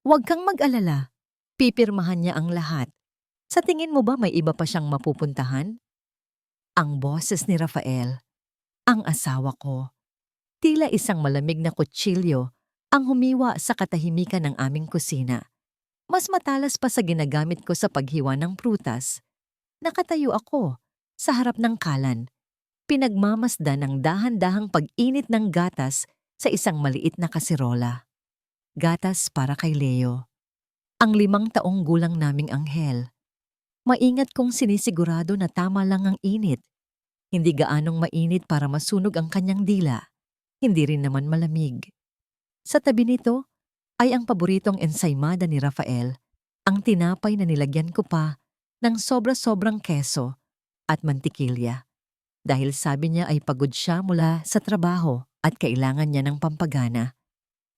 Huwag kang mag-alala. Pipirmahan niya ang lahat. Sa tingin mo ba may iba pa siyang mapupuntahan? Ang boses ni Rafael, ang asawa ko, tila isang malamig na kutsilyo ang humiwa sa katahimikan ng aming kusina. Mas matalas pa sa ginagamit ko sa paghiwa ng prutas. Nakatayo ako sa harap ng kalan, pinagmamasdan ng dahan-dahang pag-init ng gatas sa isang maliit na kasirola. Gatas para kay Leo, ang 5 taong gulang naming anghel. Maingat kong sinisigurado na tama lang ang init. Hindi gaanong mainit para masunog ang kanyang dila, hindi rin naman malamig. Sa tabi nito ay ang paboritong ensaymada ni Rafael, ang tinapay na nilagyan ko pa ng sobra-sobrang keso at mantikilya. Dahil sabi niya ay pagod siya mula sa trabaho at kailangan niya ng pampagana.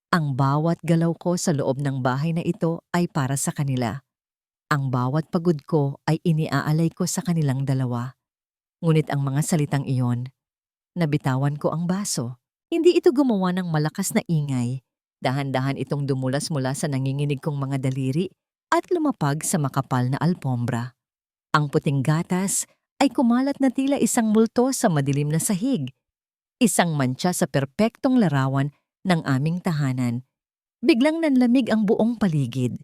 Ang bawat galaw ko sa loob ng bahay na ito ay para sa kanila. Ang bawat pagod ko ay iniaalay ko sa kanilang dalawa. Ngunit ang mga salitang iyon, nabitawan ko ang baso. Hindi ito gumawa ng malakas na ingay. Dahan-dahan itong dumulas mula sa nanginginig kong mga daliri at lumapag sa makapal na alpombra. Ang puting gatas ay kumalat na tila isang multo sa madilim na sahig. Isang mantsa sa perpektong larawan ng aming tahanan. Biglang nanlamig ang buong paligid.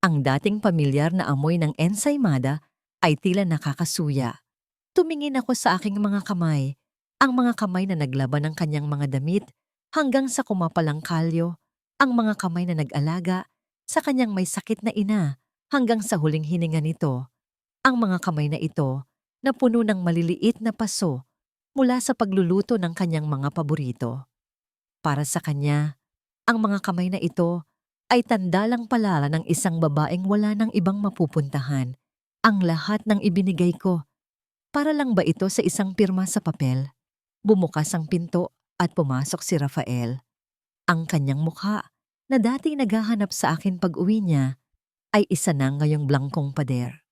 Ang dating pamilyar na amoy ng ensaymada ay tila nakakasuya. Tumingin ako sa aking mga kamay, ang mga kamay na naglaban ng kanyang mga damit hanggang sa kumapalang kalyo, ang mga kamay na nag-alaga sa kanyang may sakit na ina hanggang sa huling hininga nito. Ang mga kamay na ito na puno ng maliliit na paso mula sa pagluluto ng kanyang mga paborito. Para sa kanya, ang mga kamay na ito ay tandalang palala ng isang babaeng wala ng ibang mapupuntahan. Ang lahat ng ibinigay ko, para lang ba ito sa isang pirma sa papel? Bumukas ang pinto at pumasok si Rafael. Ang kanyang mukha, na dating naghahanap sa akin pag-uwi niya, ay isa na ngayong blangkong pader.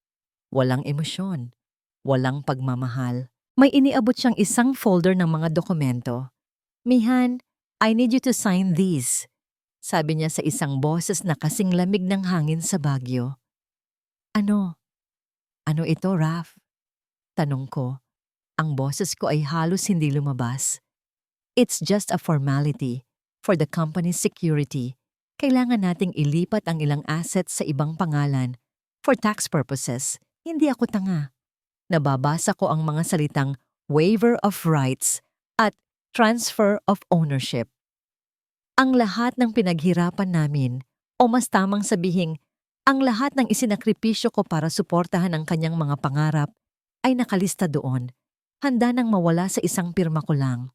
Walang emosyon, walang pagmamahal. May iniabot siyang isang folder ng mga dokumento. "Mihan, I need you to sign these," sabi niya sa isang boses na kasing lamig ng hangin sa Baguio. "Ano? Ano ito, Raf?" Tanong ko. Ang boses ko ay halos hindi lumabas. "It's just a formality for the company's security. Kailangan nating ilipat ang ilang assets sa ibang pangalan for tax purposes." Hindi ako tanga. Nababasa ko ang mga salitang waiver of rights at transfer of ownership. Ang lahat ng pinaghirapan namin, o mas tamang sabihing, ang lahat ng isinakripisyo ko para suportahan ang kanyang mga pangarap, ay nakalista doon, handa nang mawala sa isang pirma ko lang.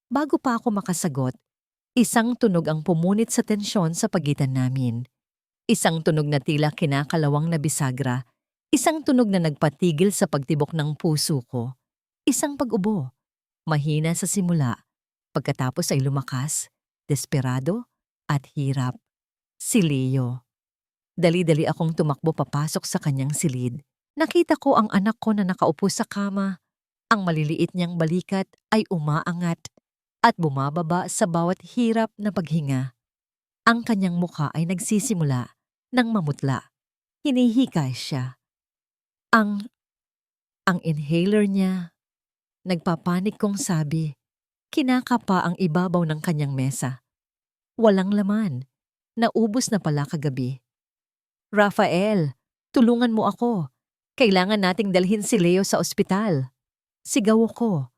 Bago pa ako makasagot, isang tunog ang pumunit sa tensyon sa pagitan namin. Isang tunog na tila kinakalawang na bisagra, isang tunog na nagpatigil sa pagtibok ng puso ko. Isang pag-ubo, mahina sa simula, pagkatapos ay lumakas, desperado at hirap. Si Leo. Dali-dali akong tumakbo papasok sa kanyang silid. Nakita ko ang anak ko na nakaupo sa kama. Ang maliliit niyang balikat ay umaangat at bumababa sa bawat hirap na paghinga. Ang kanyang mukha ay nagsisimula ng mamutla. Hinihikay siya. Ang inhaler niya, nagpapanik kong sabi, kinakapa ang ibabaw ng kanyang mesa. Walang laman. Naubos na pala kagabi. "Rafael, tulungan mo ako. Kailangan nating dalhin si Leo sa ospital." Sigaw ko.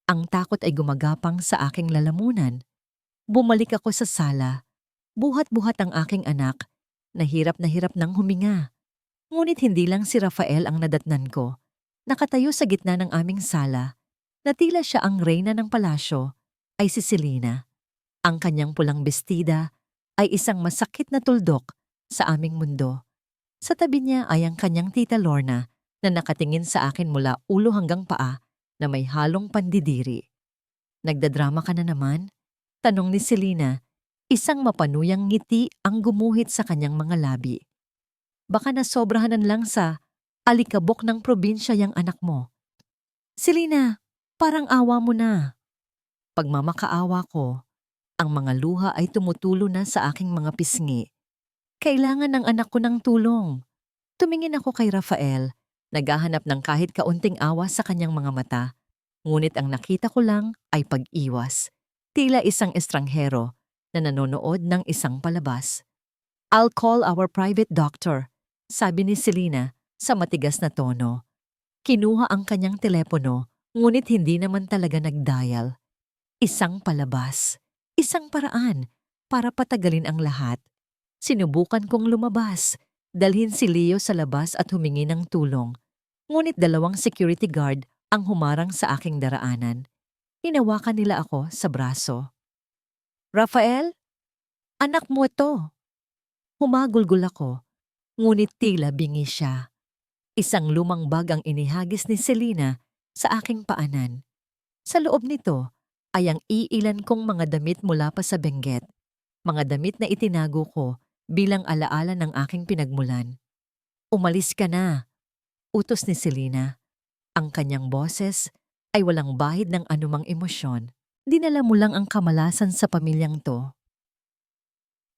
Ang takot ay gumagapang sa aking lalamunan. Bumalik ako sa sala. Buhat-buhat ang aking anak. Na hirap nang huminga. Ngunit hindi lang si Rafael ang nadatnan ko. Nakatayo sa gitna ng aming sala, na tila siya ang reyna ng palasyo, ay si Selena. Ang kanyang pulang bestida ay isang masakit na tuldok sa aming mundo. Sa tabi niya ay ang kanyang tita Lorna na nakatingin sa akin mula ulo hanggang paa na may halong pandidiri. "Nagdadrama ka na naman?" tanong ni Selena. Isang mapanuyang ngiti ang gumuhit sa kanyang mga labi. "Baka nasobrahanan lang sa alikabok ng probinsya yang anak mo." "Selena, parang awa mo na." Pagmamakaawa ko, ang mga luha ay tumutulo na sa aking mga pisngi. Kailangan ng anak ko ng tulong. Tumingin ako kay Rafael, naghahanap ng kahit kaunting awa sa kanyang mga mata. Ngunit ang nakita ko lang ay pag-iwas. Tila isang estranghero na nanonood ng isang palabas. "I'll call our private doctor," sabi ni Selena sa matigas na tono. Kinuha ang kanyang telepono, ngunit hindi naman talaga nag-dial. Isang palabas, isang paraan para patagalin ang lahat. Sinubukan kong lumabas, dalhin si Leo sa labas at humingi ng tulong. Ngunit 2 security guard ang humarang sa aking daraanan. Hinawakan nila ako sa braso. "Rafael, anak mo to." Humagulgol ako, ngunit tila bingi siya. Isang lumang bag ang inihagis ni Selena sa aking paanan. Sa loob nito ay ang iilan kong mga damit mula pa sa Benguet. Mga damit na itinago ko bilang alaala ng aking pinagmulan. "Umalis ka na," utos ni Selena. Ang kanyang boses ay walang bahid ng anumang emosyon. "Dinala mo lang ang kamalasan sa pamilyang to."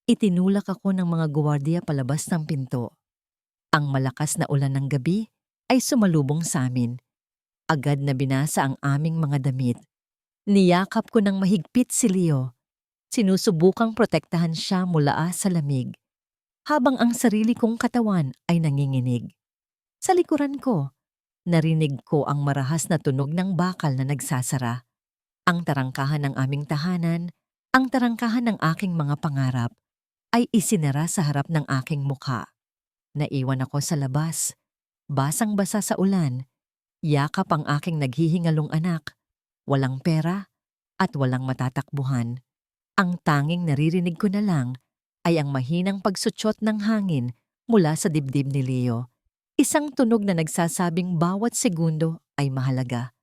Itinulak ako ng mga gwardiya palabas ng pinto. Ang malakas na ulan ng gabi ay sumalubong sa amin. Agad na binasa ang aming mga damit. Niyakap ko ng mahigpit si Leo. Sinusubukang protektahan siya mula sa lamig, habang ang sarili kong katawan ay nanginginig. Sa likuran ko, narinig ko ang marahas na tunog ng bakal na nagsasara. Ang tarangkahan ng aming tahanan, ang tarangkahan ng aking mga pangarap, ay isinara sa harap ng aking mukha. Naiwan ako sa labas, basang-basa sa ulan, yakap ang aking naghihingalong anak, walang pera at walang matatakbuhan. Ang tanging naririnig ko na lang ay ang mahinang pagsutsot ng hangin mula sa dibdib ni Leo. Isang tunog na nagsasabing bawat segundo ay mahalaga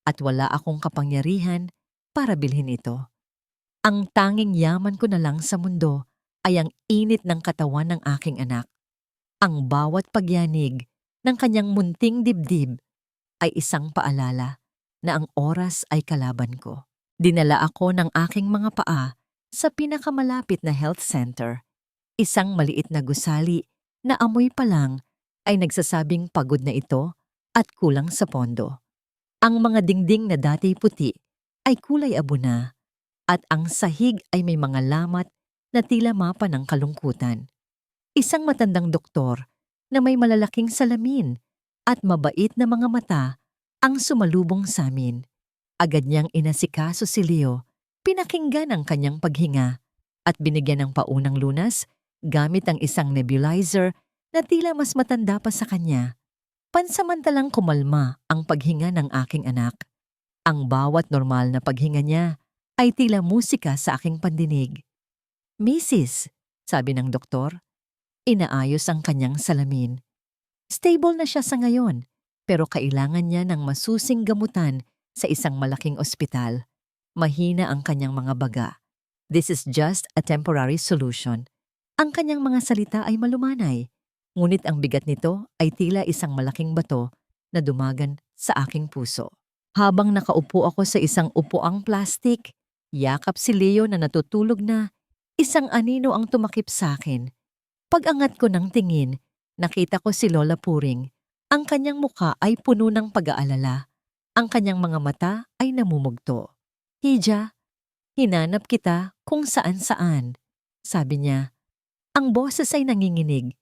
at wala akong kapangyarihan para bilhin ito. Ang tanging yaman ko na lang sa mundo ay ang init ng katawan ng aking anak. Ang bawat pagyanig ng kanyang munting dibdib ay isang paalala na ang oras ay kalaban ko. Dinala ako ng aking mga paa sa pinakamalapit na health center. Isang maliit na gusali na amoy pa lang ay nagsasabing pagod na ito at kulang sa pondo. Ang mga dingding na dati puti ay kulay abo na at ang sahig ay may mga lamat na tila mapa ng kalungkutan. Isang matandang doktor na may malalaking salamin at mabait na mga mata ang sumalubong sa amin. Agad niyang inasikaso si Leo, pinakinggan ang kanyang paghinga at binigyan ng paunang lunas gamit ang isang nebulizer na tila mas matanda pa sa kanya. Pansamantalang kumalma ang paghinga ng aking anak. Ang bawat normal na paghinga niya ay tila musika sa aking pandinig. "Mrs.," sabi ng doktor, inaayos ang kanyang salamin. Stable na siya sa ngayon, pero kailangan niya ng masusing gamutan sa isang malaking ospital. Mahina ang kanyang mga baga. "This is just a temporary solution." Ang kanyang mga salita ay malumanay, ngunit ang bigat nito ay tila isang malaking bato na dumagan sa aking puso. Habang nakaupo ako sa isang upuang plastik, yakap si Leo na natutulog na, isang anino ang tumakip sa akin. Pag-angat ko ng tingin, nakita ko si Lola Puring. Ang kanyang mukha ay puno ng pag-aalala. Ang kanyang mga mata ay namumugto. "Hija, hinanap kita kung saan-saan," sabi niya. Ang boses ay nanginginig.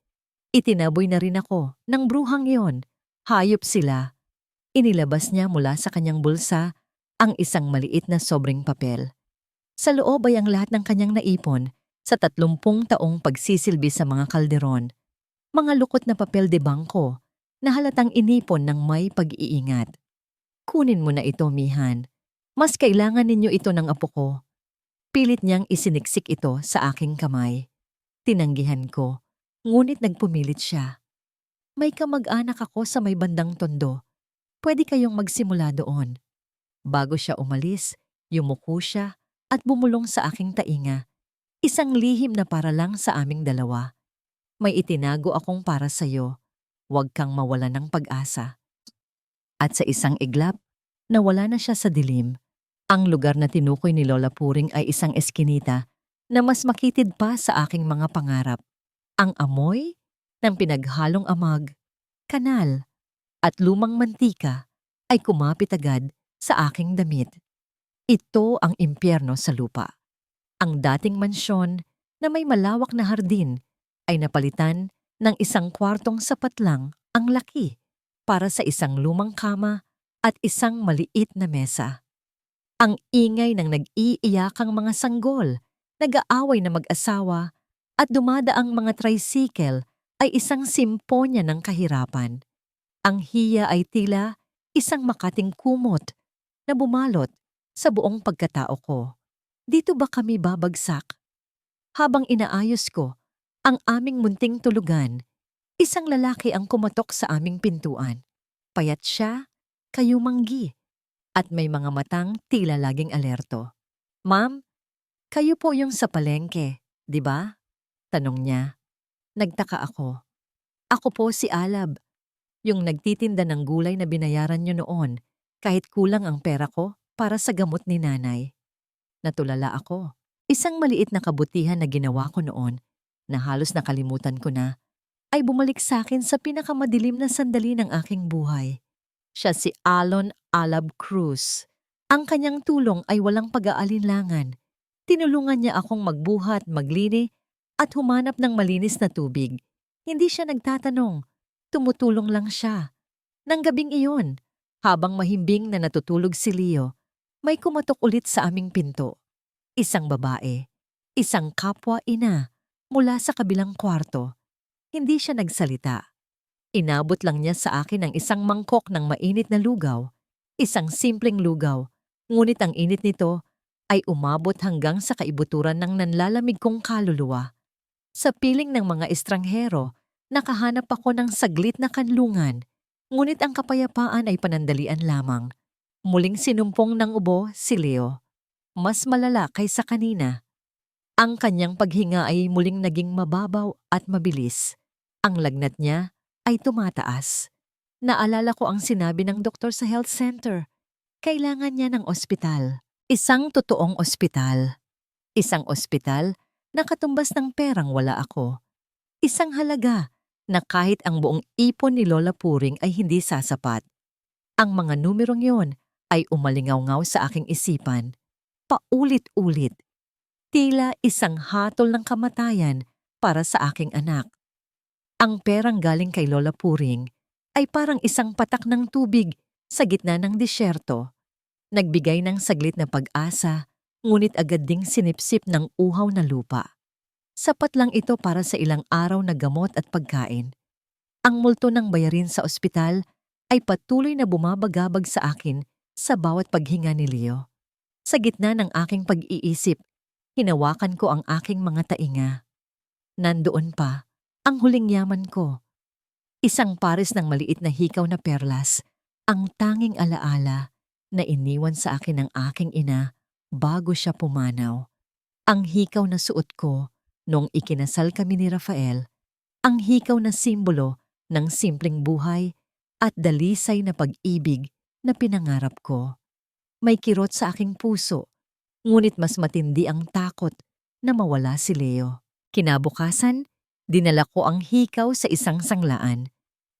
Itinaboy na rin ako ng bruhang yon. Hayop sila. Inilabas niya mula sa kanyang bulsa ang isang maliit na sobreng papel. Sa loob ay ang lahat ng kanyang naipon sa 30 taong pagsisilbi sa mga kalderon. Mga lukot na papel de bangko na halatang inipon ng may pag-iingat. "Kunin mo na ito, Mihan. Mas kailangan ninyo ito ng apo ko." Pilit niyang isiniksik ito sa aking kamay. Tinanggihan ko, ngunit nagpumilit siya. "May kamag-anak ako sa may bandang tondo. Pwede kayong magsimula doon." Bago siya umalis, yumuko siya at bumulong sa aking tainga. Isang lihim na para lang sa aming dalawa. "May itinago akong para sa'yo. Huwag kang mawala ng pag-asa." At sa isang iglap, nawala na siya sa dilim. Ang lugar na tinukoy ni Lola Puring ay isang eskinita na mas makitid pa sa aking mga pangarap. Ang amoy ng pinaghalong amag, kanal, at lumang mantika ay kumapit agad sa aking damit. Ito ang impyerno sa lupa. Ang dating mansyon na may malawak na hardin ay napalitan ng isang kwartong sapat lang ang laki para sa isang lumang kama at isang maliit na mesa. Ang ingay ng nag-iiyakang mga sanggol, nag-aaway na mag-asawa at dumadaang mga tricycle ay isang simponya ng kahirapan. Ang hiya ay tila isang makating kumot na bumalot sa buong pagkatao ko. Dito ba kami babagsak? Habang inaayos ko ang aming munting tulugan, isang lalaki ang kumatok sa aming pintuan. Payat siya, kayumanggi, at may mga matang tila laging alerto. "Ma'am, kayo po yung sa palengke, di ba?" Tanong niya. Nagtaka ako. "Ako po si Alab, yung nagtitinda ng gulay na binayaran niyo noon kahit kulang ang pera ko para sa gamot ni nanay." Natulala ako. Isang maliit na kabutihan na ginawa ko noon, na halos nakalimutan ko na, ay bumalik sa akin sa pinakamadilim na sandali ng aking buhay. Siya si Alon Alab Cruz. Ang kanyang tulong ay walang pag-aalinlangan. Tinulungan niya akong magbuhat, maglini, at humanap ng malinis na tubig. Hindi siya nagtatanong. Tumutulong lang siya. Nang gabing iyon, habang mahimbing na natutulog si Leo, may kumatok ulit sa aming pinto. Isang babae, isang kapwa-ina, mula sa kabilang kwarto. Hindi siya nagsalita. Inabot lang niya sa akin ang isang mangkok ng mainit na lugaw, isang simpleng lugaw, ngunit ang init nito ay umabot hanggang sa kaibuturan ng nanlalamig kong kaluluwa. Sa piling ng mga estranghero, nakahanap ako ng saglit na kanlungan, ngunit ang kapayapaan ay panandalian lamang. Muling sinumpong ng ubo si Leo. Mas malala kaysa kanina. Ang kanyang paghinga ay muling naging mababaw at mabilis. Ang lagnat niya ay tumataas. Naalala ko ang sinabi ng doktor sa health center. Kailangan niya ng ospital. Isang totoong ospital. Isang ospital na katumbas ng perang wala ako. Isang halaga na kahit ang buong ipon ni Lola Puring ay hindi sasapat. Ang mga numerong yon ay umalingaw-ngaw sa aking isipan. Paulit-ulit. Tila isang hatol ng kamatayan para sa aking anak. Ang perang galing kay Lola Puring ay parang isang patak ng tubig sa gitna ng disyerto. Nagbigay ng saglit na pag-asa, ngunit agad ding sinipsip ng uhaw na lupa. Sapat lang ito para sa ilang araw na gamot at pagkain. Ang multo ng bayarin sa ospital ay patuloy na bumabagabag sa akin sa bawat paghinga ni Leo. Sa gitna ng aking pag-iisip, hinawakan ko ang aking mga tainga. Nandoon pa ang huling yaman ko. Isang pares ng maliit na hikaw na perlas, ang tanging alaala na iniwan sa akin ng aking ina bago siya pumanaw. Ang hikaw na suot ko noong ikinasal kami ni Rafael, ang hikaw na simbolo ng simpleng buhay at dalisay na pag-ibig na pinangarap ko. May kirot sa aking puso, ngunit mas matindi ang takot na mawala si Leo. Kinabukasan, dinala ko ang hikaw sa isang sanglaan.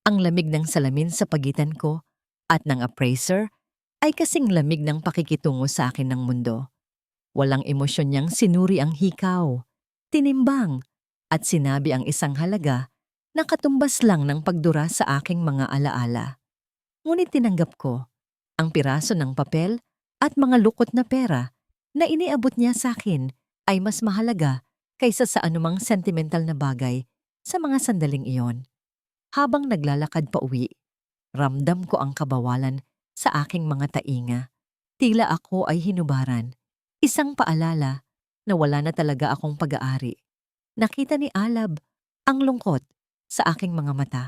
Ang lamig ng salamin sa pagitan ko at ng appraiser ay kasing lamig ng pakikitungo sa akin ng mundo. Walang emosyon niyang sinuri ang hikaw, tinimbang, at sinabi ang isang halaga na katumbas lang ng pagdura sa aking mga alaala. Ngunit tinanggap ko ang piraso ng papel at mga lukot na pera na iniabot niya sa akin ay mas mahalaga kaysa sa anumang sentimental na bagay sa mga sandaling iyon. Habang naglalakad pa uwi, ramdam ko ang kabawalan sa aking mga tainga. Tila ako ay hinubaran. Isang paalala na wala na talaga akong pag-aari. Nakita ni Alab ang lungkot sa aking mga mata.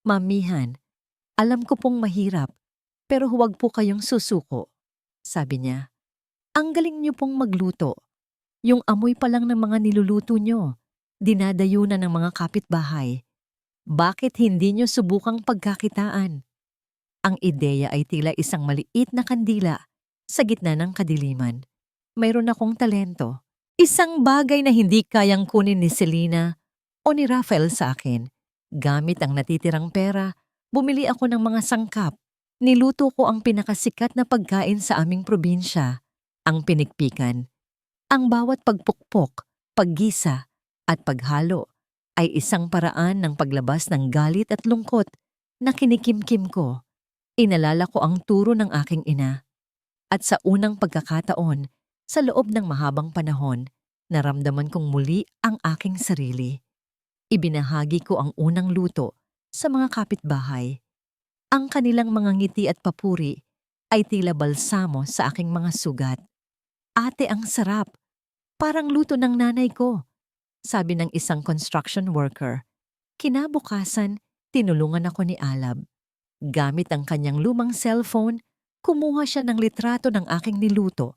"Mamihan, alam ko pong mahirap, pero huwag po kayong susuko," sabi niya. "Ang galing niyo pong magluto. Yung amoy pa lang ng mga niluluto niyo, dinadayo na ng mga kapitbahay. Bakit hindi niyo subukang pagkakitaan?" Ang ideya ay tila isang maliit na kandila sa gitna ng kadiliman. Mayroon akong talento. Isang bagay na hindi kayang kunin ni Selena o o ni Rafael sa akin. Gamit ang natitirang pera, bumili ako ng mga sangkap. Niluto ko ang pinakasikat na pagkain sa aming probinsya, ang pinikpikan. Ang bawat pagpukpok, paggisa, at paghalo ay isang paraan ng paglabas ng galit at lungkot na kinikimkim ko. Inalala ko ang turo ng aking ina. At sa unang pagkakataon, sa loob ng mahabang panahon, naramdaman kong muli ang aking sarili. Ibinahagi ko ang unang luto sa mga kapitbahay. Ang kanilang mga ngiti at papuri ay tila balsamo sa aking mga sugat. Ate, ang sarap! Parang luto ng nanay ko, sabi ng isang construction worker. Kinabukasan, tinulungan ako ni Alab. Gamit ang kanyang lumang cellphone, kumuha siya ng litrato ng aking niluto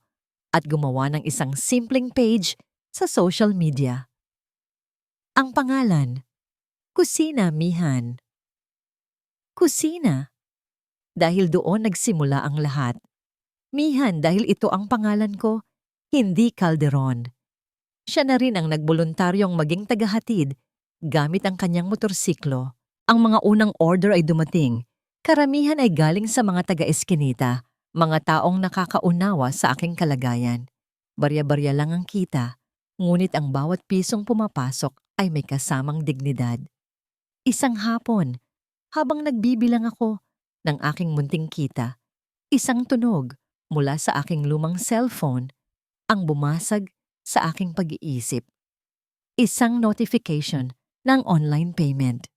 at gumawa ng isang simpleng page sa social media. Ang pangalan, Kusina Mihan. Kusina, dahil doon nagsimula ang lahat. Mihan dahil ito ang pangalan ko, hindi Calderon. Siya na rin ang nagboluntaryong maging tagahatid gamit ang kanyang motorsiklo. Ang mga unang order ay dumating. Karamihan ay galing sa mga taga-eskinita, mga taong nakakaunawa sa aking kalagayan. Barya-barya lang ang kita, ngunit ang bawat pisong pumapasok ay may kasamang dignidad. Isang hapon, habang nagbibilang ako ng aking munting kita, isang tunog mula sa aking lumang cellphone ang bumasag sa aking pag-iisip. Isang notification ng online payment.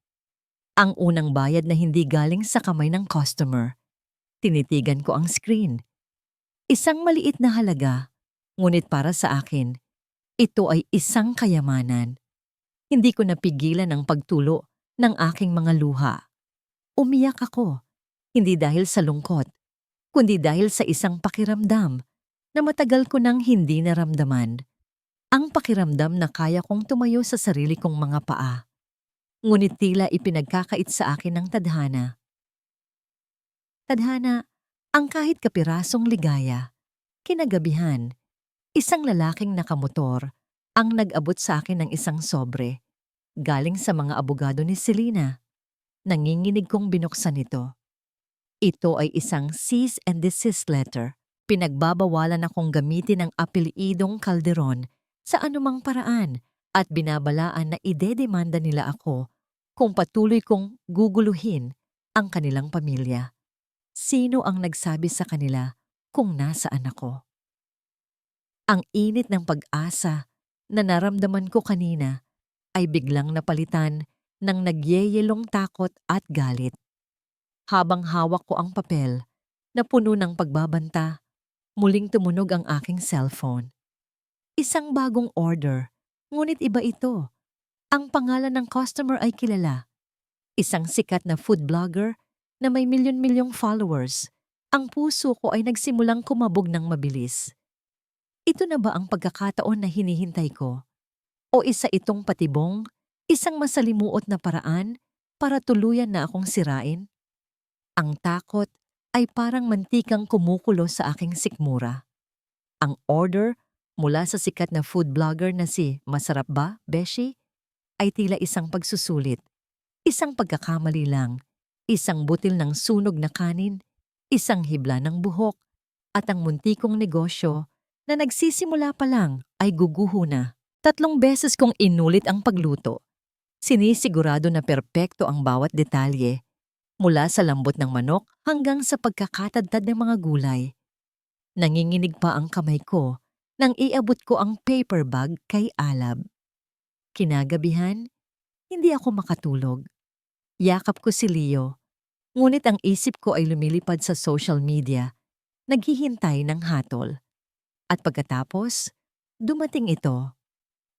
Ang unang bayad na hindi galing sa kamay ng customer. Tinitigan ko ang screen. Isang maliit na halaga, ngunit para sa akin, ito ay isang kayamanan. Hindi ko napigilan ang pagtulo ng aking mga luha. Umiyak ako, hindi dahil sa lungkot, kundi dahil sa isang pakiramdam na matagal ko nang hindi naramdaman. Ang pakiramdam na kaya kong tumayo sa sarili kong mga paa. Ngunit tila ipinagkakait sa akin ng tadhana. Tadhana, ang kahit kapirasong ligaya. Kinagabihan, isang lalaking nakamotor ang nag-abot sa akin ng isang sobre. Galing sa mga abogado ni Selena. Nanginginig kong binuksan ito. Ito ay isang cease and desist letter. Pinagbabawalan akong gamitin ang apelyidong Calderon sa anumang paraan at binabalaan na idedemanda nila ako kung patuloy kong guguluhin ang kanilang pamilya. Sino ang nagsabi sa kanila kung nasaan ako? Ang init ng pag-asa na naramdaman ko kanina ay biglang napalitan ng nagyeyelong takot at galit. Habang hawak ko ang papel na puno ng pagbabanta, muling tumunog ang aking cellphone. Isang bagong order, ngunit iba ito. Ang pangalan ng customer ay kilala. Isang sikat na food blogger na may milyon-milyong followers. Ang puso ko ay nagsimulang kumabog ng mabilis. Ito na ba ang pagkakataon na hinihintay ko? O isa itong patibong, isang masalimuot na paraan para tuluyan na akong sirain? Ang takot ay parang mantikang kumukulo sa aking sikmura. Ang order mula sa sikat na food blogger na si Masarap Ba, Beshi? Ay tila isang pagsusulit, isang pagkakamali lang, isang butil ng sunog na kanin, isang hibla ng buhok, at ang muntikong negosyo na nagsisimula pa lang ay guguho na. 3 beses kong inulit ang pagluto. Sinisigurado na perpekto ang bawat detalye, mula sa lambot ng manok hanggang sa pagkakatadtad ng mga gulay. Nanginginig pa ang kamay ko nang iabot ko ang paper bag kay Alab. Kinagabihan, hindi ako makatulog. Yakap ko si Leo, ngunit ang isip ko ay lumilipad sa social media, naghihintay ng hatol. At pagkatapos, dumating ito.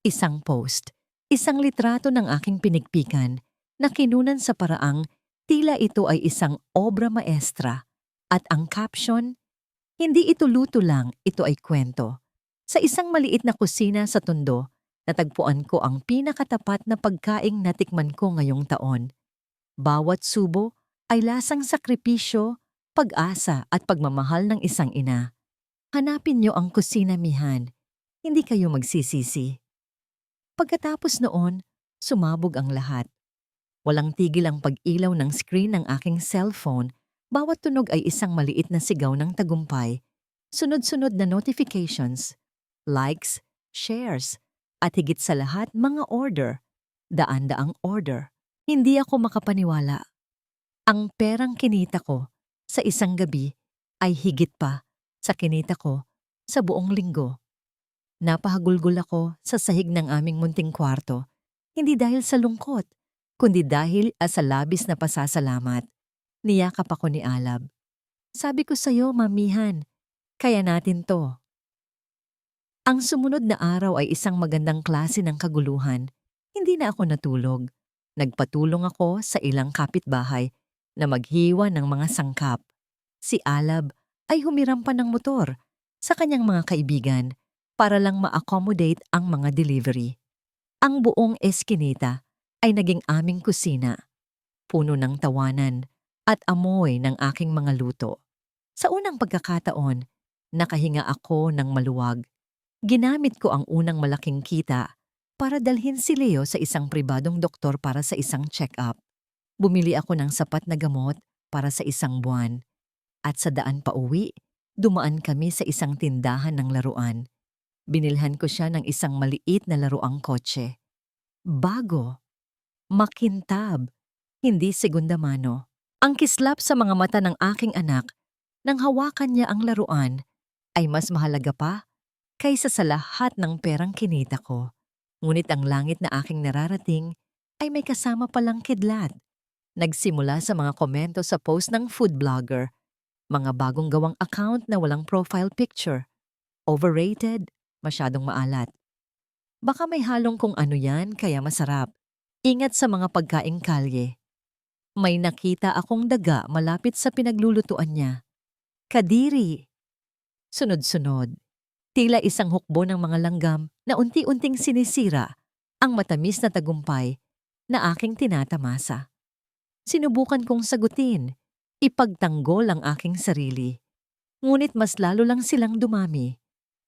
Isang post, isang litrato ng aking pinikpikan na kinunan sa paraang tila ito ay isang obra maestra. At ang caption, hindi ito luto lang, ito ay kwento. Sa isang maliit na kusina sa Tondo, natagpuan ko ang pinakatapat na pagkaing natikman ko ngayong taon. Bawat subo ay lasang sakripisyo, pag-asa at pagmamahal ng isang ina. Hanapin niyo ang Kusina Mihan, hindi kayo magsisisi. Pagkatapos noon, Sumabog ang lahat. Walang tigil ang pag-ilaw ng screen ng aking cellphone. Bawat tunog ay isang maliit na sigaw ng tagumpay. Sunod-sunod na notifications, likes, shares, at higit sa lahat mga order. Daan-daang order. Hindi ako makapaniwala. Ang perang kinita ko sa isang gabi ay higit pa sa kinita ko sa buong linggo. Napahagulgol ako sa sahig ng aming munting kwarto, hindi dahil sa lungkot, kundi dahil sa labis na pasasalamat. Niyakap ako ni Alab. Sabi ko sa'yo, mamihan, kaya natin to. Ang sumunod na araw ay isang magandang klase ng kaguluhan. Hindi na ako natulog. Nagpatulong ako sa ilang kapitbahay na maghiwa ng mga sangkap. Si Alab ay humiram pa ng motor sa kanyang mga kaibigan para lang ma-accommodate ang mga delivery. Ang buong eskinita ay naging aming kusina, puno ng tawanan at amoy ng aking mga luto. Sa unang pagkakataon, nakahinga ako ng maluwag. Ginamit ko ang unang malaking kita para dalhin si Leo sa isang pribadong doktor para sa isang check-up. Bumili ako ng sapat na gamot para sa isang buwan. At sa daan pa uwi, dumaan kami sa isang tindahan ng laruan. Binilhan ko siya ng isang maliit na laruang kotse. Bago, makintab, hindi segunda mano. Ang kislap sa mga mata ng aking anak nang hawakan niya ang laruan ay mas mahalaga pa kaysa sa lahat ng perang kinita ko. Ngunit ang langit na aking nararating ay may kasama palang kidlat. Nagsimula sa mga komento sa post ng food blogger, mga bagong gawang account na walang profile picture, overrated, masyadong maalat. Baka may halong kung ano yan kaya masarap. Ingat sa mga pagkaing kalye. May nakita akong daga malapit sa pinaglulutuan niya. Kadiri. Sunod-sunod. Tila isang hukbo ng mga langgam na unti-unting sinisira ang matamis na tagumpay na aking tinatamasa. Sinubukan kong sagutin, ipagtanggol ang aking sarili. Ngunit mas lalo lang silang dumami.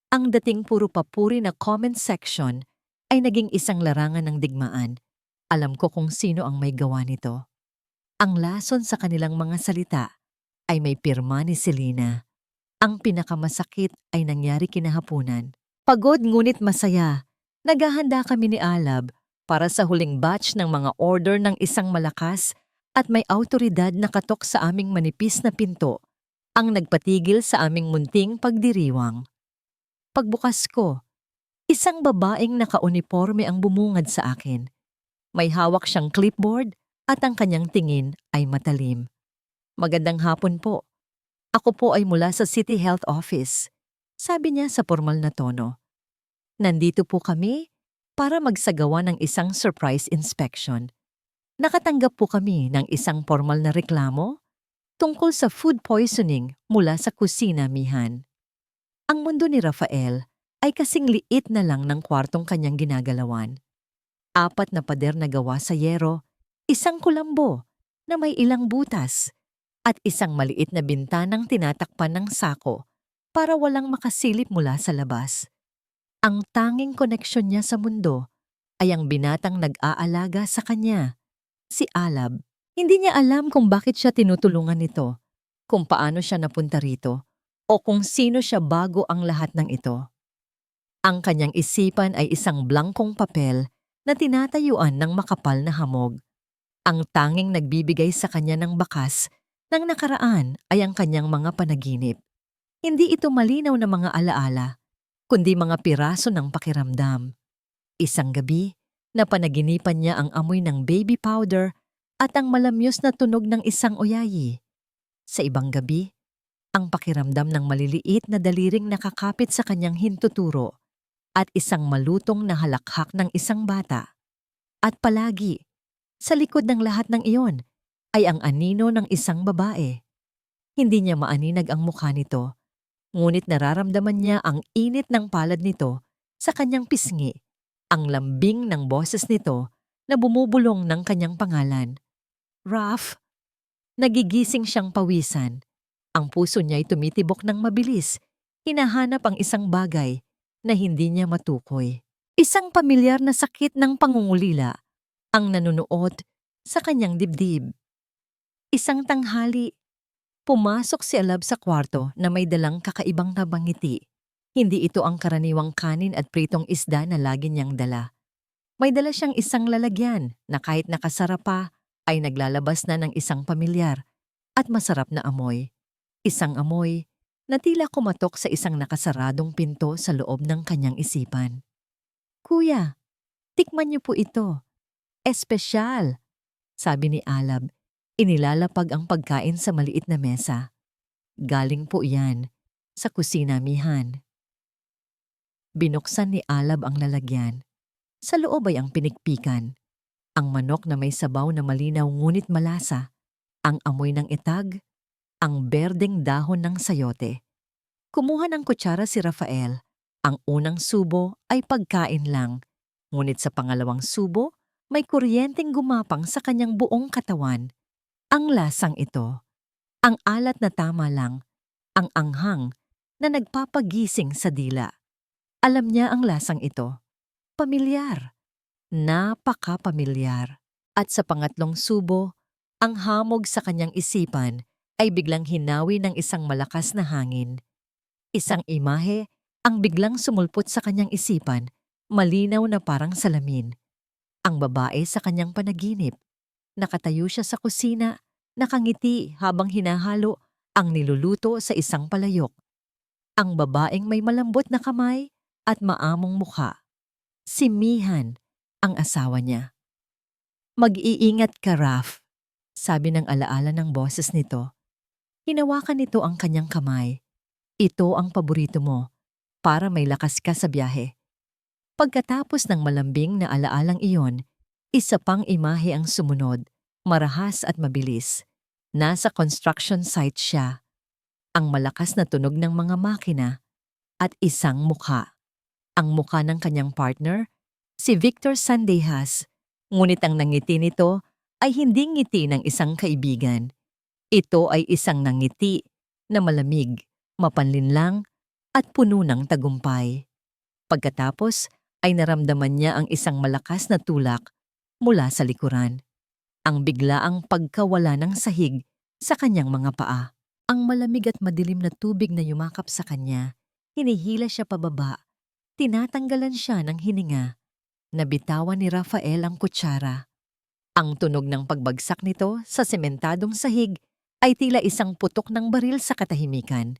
Ang dating puro papuri na comment section ay naging isang larangan ng digmaan. Alam ko kung sino ang may gawa nito. Ang lason sa kanilang mga salita ay may pirma ni Selena. Ang pinakamasakit ay nangyari kinahapunan. Pagod ngunit masaya, naghahanda kami ni Alab para sa huling batch ng mga order ng isang malakas at may autoridad na katok sa aming manipis na pinto ang nagpatigil sa aming munting pagdiriwang. Pagbukas ko, isang babaeng nakauniporme ang bumungad sa akin. May hawak siyang clipboard at ang kanyang tingin ay matalim. Magandang hapon po. Ako po ay mula sa City Health Office, sabi niya sa formal na tono. Nandito po kami para magsagawa ng isang surprise inspection. Nakatanggap po kami ng isang formal na reklamo tungkol sa food poisoning mula sa kusina, mihan. Ang mundo ni Rafael ay kasing liit na lang ng kwartong kanyang ginagalawan. 4 na pader na gawa sa yero, isang kulambo na may ilang butas, at isang maliit na bintanang tinatakpan ng sako para walang makasilip mula sa labas. Ang tanging koneksyon niya sa mundo ay ang binatang nag-aalaga sa kanya, si Alab. Hindi niya alam kung bakit siya tinutulungan nito, kung paano siya napunta rito, o kung sino siya bago ang lahat ng ito. Ang kanyang isipan ay isang blangkong papel na tinatayuan ng makapal na hamog. Ang tanging nagbibigay sa kanya ng bakas ng nakaraan ay ang kanyang mga panaginip. Hindi ito malinaw na mga alaala, kundi mga piraso ng pakiramdam. Isang gabi, napanaginipan niya ang amoy ng baby powder at ang malamyos na tunog ng isang oyayi. Sa ibang gabi, ang pakiramdam ng maliliit na daliring nakakapit sa kanyang hintuturo at isang malutong na halakhak ng isang bata. At palagi, sa likod ng lahat ng iyon, ay ang anino ng isang babae. Hindi niya maaninag ang mukha nito, ngunit nararamdaman niya ang init ng palad nito sa kanyang pisngi, ang lambing ng boses nito na bumubulong ng kanyang pangalan. Raf! Nagigising siyang pawisan. Ang puso niya ay tumitibok ng mabilis, hinahanap ang isang bagay na hindi niya matukoy. Isang pamilyar na sakit ng pangungulila ang nanunuot sa kanyang dibdib. Isang tanghali, pumasok si Alab sa kwarto na may dalang kakaibang nabangiti. Hindi ito ang karaniwang kanin at pritong isda na lagi niyang dala. May dala siyang isang lalagyan na kahit nakasara pa ay naglalabas na ng isang pamilyar at masarap na amoy. Isang amoy na tila kumatok sa isang nakasaradong pinto sa loob ng kanyang isipan. "Kuya, tikman niyo po ito. Espesyal," sabi ni Alab. Inilalapag ang pagkain sa maliit na mesa. "Galing po yan sa kusina, Mihan." Binuksan ni Alab ang lalagyan. Sa loob ay ang pinikpikan. Ang manok na may sabaw na malinaw ngunit malasa. Ang amoy ng itag. Ang berdeng dahon ng sayote. Kumuha ng kutsara si Rafael. Ang unang subo ay pagkain lang. Ngunit sa pangalawang subo, may kuryenteng gumapang sa kanyang buong katawan. Ang lasang ito. Ang alat na tama lang. Ang anghang na nagpapagising sa dila. Alam niya ang lasang ito. Pamilyar. Napaka-pamilyar. At sa pangatlong subo, ang hamog sa kanyang isipan ay biglang hinawi ng isang malakas na hangin. Isang imahe ang biglang sumulpot sa kanyang isipan, malinaw na parang salamin. Ang babae sa kanyang panaginip. Nakatayo siya sa kusina, nakangiti habang hinahalo ang niluluto sa isang palayok. Ang babaeng may malambot na kamay at maamong mukha. Si Mihan, ang asawa niya. "Mag-iingat ka, Raf," sabi ng alaala ng boses nito. Hinawakan nito ang kanyang kamay. "Ito ang paborito mo, para may lakas ka sa biyahe." Pagkatapos ng malambing na alaalang iyon, isa pang imahe ang sumunod, marahas at mabilis. Nasa construction site siya. Ang malakas na tunog ng mga makina at isang mukha. Ang mukha ng kanyang partner, si Victor Sandejas. Ngunit ang nangiti nito ay hindi ngiti ng isang kaibigan. Ito ay isang nangiti na malamig, mapanlinlang at puno ng tagumpay. Pagkatapos ay naramdaman niya ang isang malakas na tulak mula sa likuran. Ang biglaang pagkawala ng sahig sa kanyang mga paa. Ang malamig at madilim na tubig na yumakap sa kanya, hinihila siya pababa, tinatanggalan siya ng hininga. Nabitawan ni Rafael ang kutsara. Ang tunog ng pagbagsak nito sa sementadong sahig ay tila isang putok ng baril sa katahimikan.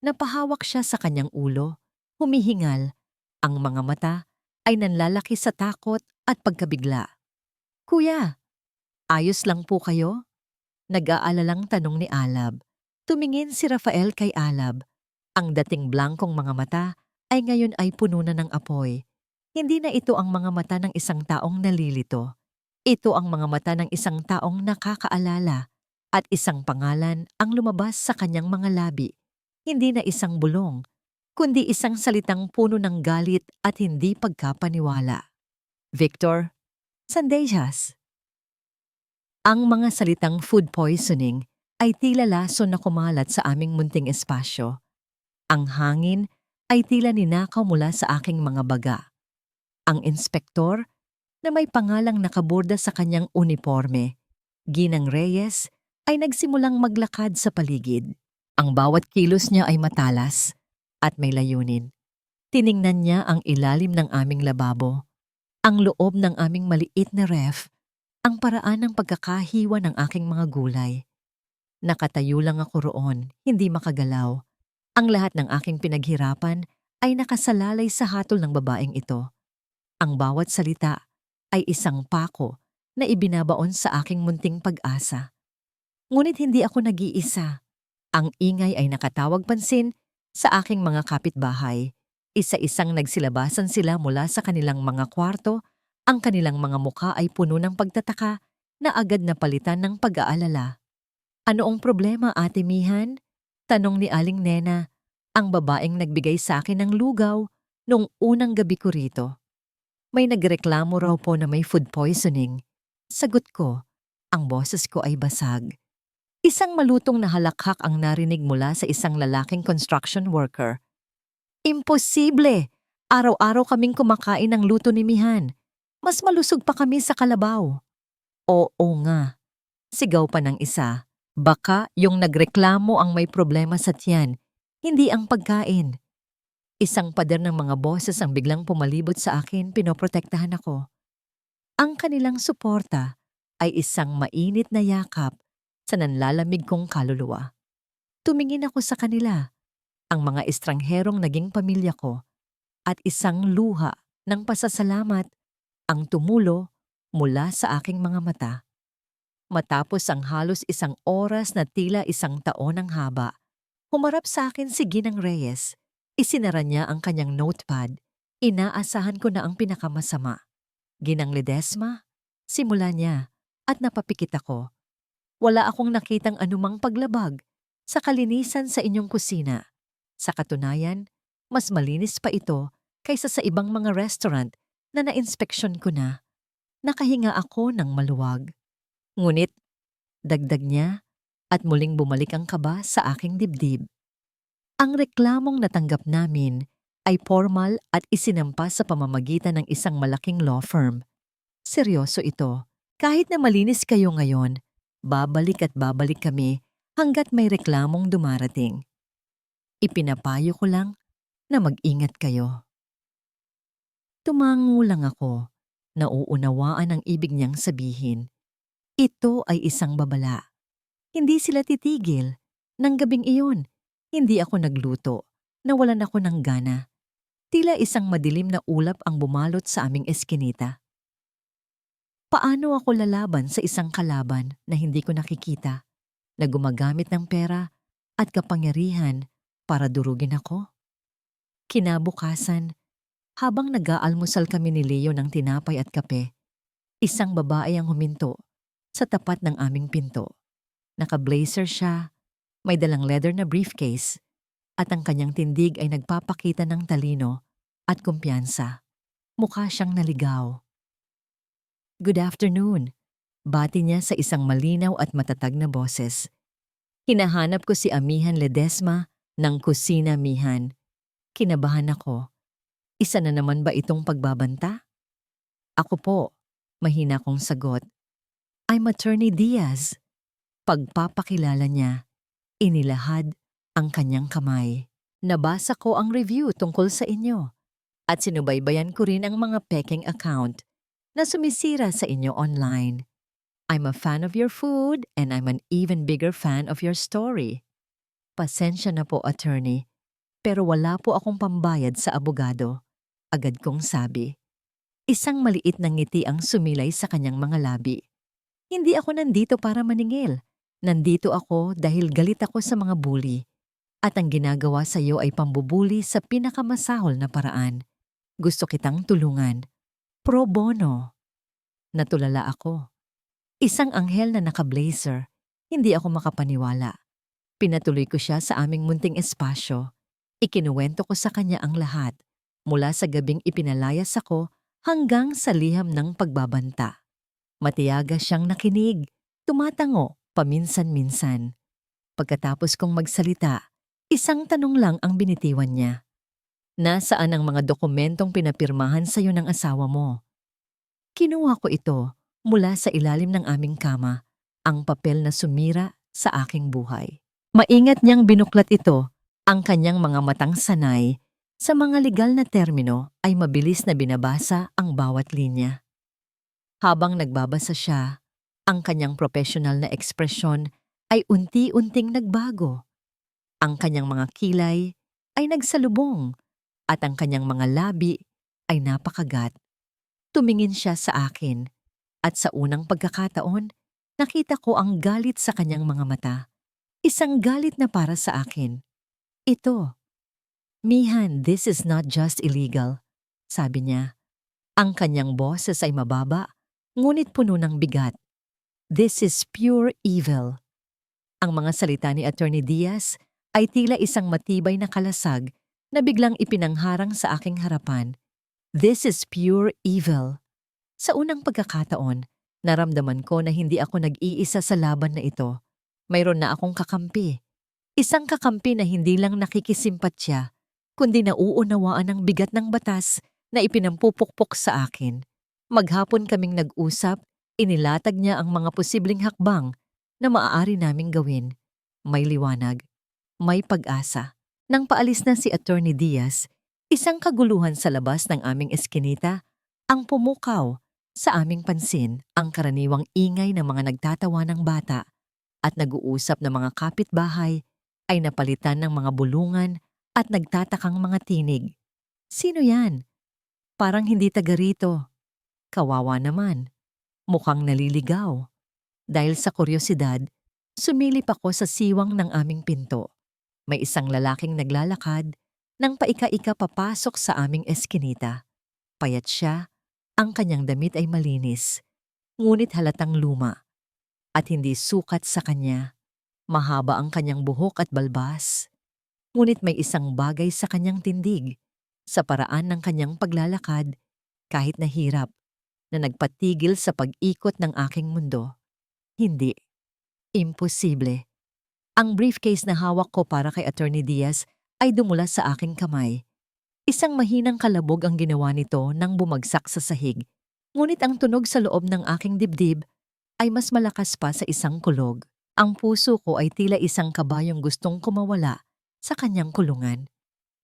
Napahawak siya sa kanyang ulo, humihingal. Ang mga mata ay nanlalaki sa takot at pagkabigla. "Kuya, ayos lang po kayo?" Nag-aalalang tanong ni Alab. Tumingin si Rafael kay Alab. Ang dating blangkong mga mata ay ngayon ay puno na ng apoy. Hindi na ito ang mga mata ng isang taong nalilito. Ito ang mga mata ng isang taong nakakaalala at isang pangalan ang lumabas sa kanyang mga labi. Hindi na isang bulong, kundi isang salitang puno ng galit at hindi pagkapaniwala. "Victor Sandejas." Ang mga salitang food poisoning ay tila laso na kumalat sa aming munting espasyo. Ang hangin ay tila ninakaw mula sa aking mga baga. Ang inspektor, na may pangalang nakaborda sa kanyang uniforme, Ginang Reyes, ay nagsimulang maglakad sa paligid. Ang bawat kilos niya ay matalas at may layunin. Tiningnan niya ang ilalim ng aming lababo, ang loob ng aming maliit na ref, ang paraan ng pagkakahiwa ng aking mga gulay. Nakatayo lang ako roon, hindi makagalaw. Ang lahat ng aking pinaghirapan ay nakasalalay sa hatol ng babaeng ito. Ang bawat salita ay isang pako na ibinabaon sa aking munting pag-asa. Ngunit hindi ako nag-iisa. Ang ingay ay nakatawag pansin sa aking mga kapitbahay. Isa-isang nagsilabasan sila mula sa kanilang mga kwarto. Ang kanilang mga mukha ay puno ng pagtataka na agad na palitan ng pag-aalala. "Ano ang problema, Ate Mihan?" tanong ni Aling Nena, ang babaeng nagbigay sa akin ng lugaw noong unang gabi ko rito. "May nagreklamo raw po na may food poisoning." Sagot ko, ang boses ko ay basag. Isang malutong na halakhak ang narinig mula sa isang lalaking construction worker. "Imposible! Araw-araw kaming kumakain ng luto ni Mihan. Mas malusog pa kami sa kalabaw. Oo nga, sigaw pa ng isa. Baka yung nagreklamo ang may problema sa tiyan, hindi ang pagkain. Isang pader ng mga boses ang biglang pumalibot sa akin, pinoprotektahan ako. Ang kanilang suporta ay isang mainit na yakap sa nanlalamig kong kaluluwa. Tumingin ako sa kanila, ang mga estrangherong naging pamilya ko, at isang luha ng pasasalamat ang tumulo mula sa aking mga mata. Matapos ang halos isang oras na tila isang taon ang haba, humarap sa akin si Ginang Reyes. Isinara niya ang kanyang notepad. Inaasahan ko na ang pinakamasama. Ginang Ledesma, simula niya at napapikit ako. Wala akong nakitang anumang paglabag sa kalinisan sa inyong kusina. Sa katunayan, mas malinis pa ito kaysa sa ibang mga restaurant na nainspeksyon ko na. Nakahinga ako ng maluwag. Ngunit, dagdag niya at muling bumalik ang kaba sa aking dibdib. Ang reklamong natanggap namin ay formal at isinampa sa pamamagitan ng isang malaking law firm. Seryoso ito. Kahit na malinis kayo ngayon, babalik at babalik kami hanggat may reklamong dumarating. Ipinapayo ko lang na mag-ingat kayo. Tumango lang ako. Nauunawaan ang ibig niyang sabihin. Ito ay isang babala. Hindi sila titigil. Nang gabing iyon, hindi ako nagluto. Nawalan ako ng gana. Tila isang madilim na ulap ang bumalot sa aming eskinita. Paano ako lalaban sa isang kalaban na hindi ko nakikita, na gumagamit ng pera at kapangyarihan para durugin ako? Kinabukasan, habang nag-aalmusal kami ni Leo ng tinapay at kape, isang babae ang huminto sa tapat ng aming pinto. Naka-blazer siya, may dalang leather na briefcase, at ang kanyang tindig ay nagpapakita ng talino at kumpiyansa. Mukha siyang naligaw. Good afternoon, bati niya sa isang malinaw at matatag na boses. Hinahanap ko si Amihan Ledesma ng Kusina Mihan. Kinabahan ako. Isa na naman ba itong pagbabanta? Ako po, mahina kong sagot. I'm Attorney Diaz. Pagpapakilala niya, inilahad ang kanyang kamay. Nabasa ko ang review tungkol sa inyo at sinubaybayan ko rin ang mga peking account na sumisira sa inyo online. I'm a fan of your food and I'm an even bigger fan of your story. Pasensya na po, attorney, pero wala po akong pambayad sa abogado. Agad kong sabi. Isang maliit na ngiti ang sumilay sa kanyang mga labi. Hindi ako nandito para maningil. Nandito ako dahil galit ako sa mga bully. At ang ginagawa sa iyo ay pambubuli sa pinakamasahol na paraan. Gusto kitang tulungan. Pro bono. Natulala ako. Isang anghel na naka-blazer. Hindi ako makapaniwala. Pinatuloy ko siya sa aming munting espasyo. Ikinuwento ko sa kanya ang lahat. Mula sa gabing ipinalayas ako hanggang sa liham ng pagbabanta. Matiyaga siyang nakinig. Tumatango paminsan-minsan. Pagkatapos kong magsalita, isang tanong lang ang binitiwan niya. Nasaan ang mga dokumentong pinapirmahan sa iyo ng asawa mo? Kinuha ko ito mula sa ilalim ng aming kama, ang papel na sumira sa aking buhay. Maingat niyang binuklat ito, ang kanyang mga matang sanay, sa mga legal na termino ay mabilis na binabasa ang bawat linya. Habang nagbabasa siya, ang kanyang profesional na ekspresyon ay unti-unting nagbago. Ang kanyang mga kilay ay nagsalubong at ang kanyang mga labi ay napakagat. Tumingin siya sa akin at sa unang pagkakataon, nakita ko ang galit sa kanyang mga mata. Isang galit na para sa akin. Ito. Mihan, this is not just illegal, sabi niya. Ang kanyang boses ay mababa, ngunit puno ng bigat. This is pure evil. Ang mga salita ni Attorney Diaz ay tila isang matibay na kalasag na biglang ipinangharang sa aking harapan. This is pure evil. Sa unang pagkakataon, naramdaman ko na hindi ako nag-iisa sa laban na ito. Mayroon na akong kakampi. Isang kakampi na hindi lang nakikisimpatsya, kundi nauunawaan ang bigat ng batas na ipinampupukpok sa akin. Maghapon kaming nag-usap, inilatag niya ang mga posibleng hakbang na maaari naming gawin. May liwanag, may pag-asa. Nang paalis na si Attorney Diaz, isang kaguluhan sa labas ng aming eskinita ang pumukaw sa aming pansin, ang karaniwang ingay ng mga nagtatawa ng bata at nag-uusap ng mga kapitbahay ay napalitan ng mga bulungan at nagtatakang mga tinig. Sino yan? Parang hindi taga rito. Kawawa naman. Mukhang naliligaw. Dahil sa kuryosidad, sumilip ako sa siwang ng aming pinto. May isang lalaking naglalakad nang paika-ika papasok sa aming eskinita. Payat siya, ang kanyang damit ay malinis, ngunit halatang luma. At hindi sukat sa kanya. Mahaba ang kanyang buhok at balbas. Ngunit may isang bagay sa kanyang tindig, sa paraan ng kanyang paglalakad, kahit nahirap, na nagpatigil sa pag-ikot ng aking mundo. Hindi. Imposible. Ang briefcase na hawak ko para kay Attorney Diaz ay dumula sa aking kamay. Isang mahinang kalabog ang ginawa nito nang bumagsak sa sahig. Ngunit ang tunog sa loob ng aking dibdib ay mas malakas pa sa isang kulog. Ang puso ko ay tila isang kabayong gustong kumawala sa kanyang kulungan.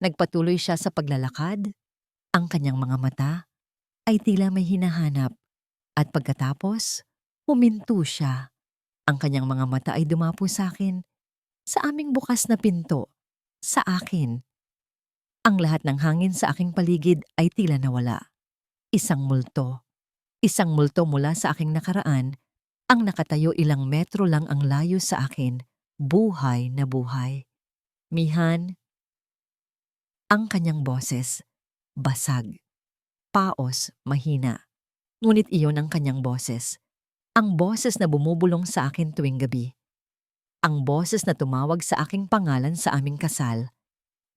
Nagpatuloy siya sa paglalakad. Ang kanyang mga mata ay tila may hinahanap. At pagkatapos, huminto siya. Ang kanyang mga mata ay dumapo sa akin, sa aming bukas na pinto, sa akin. Ang lahat ng hangin sa aking paligid ay tila nawala. Isang multo. Isang multo mula sa aking nakaraan, ang nakatayo ilang metro lang ang layo sa akin, buhay na buhay. Mihan, ang kanyang boses, basag, paos, mahina. Ngunit iyon ang kanyang boses. Ang boses na bumubulong sa akin tuwing gabi. Ang boses na tumawag sa aking pangalan sa aming kasal.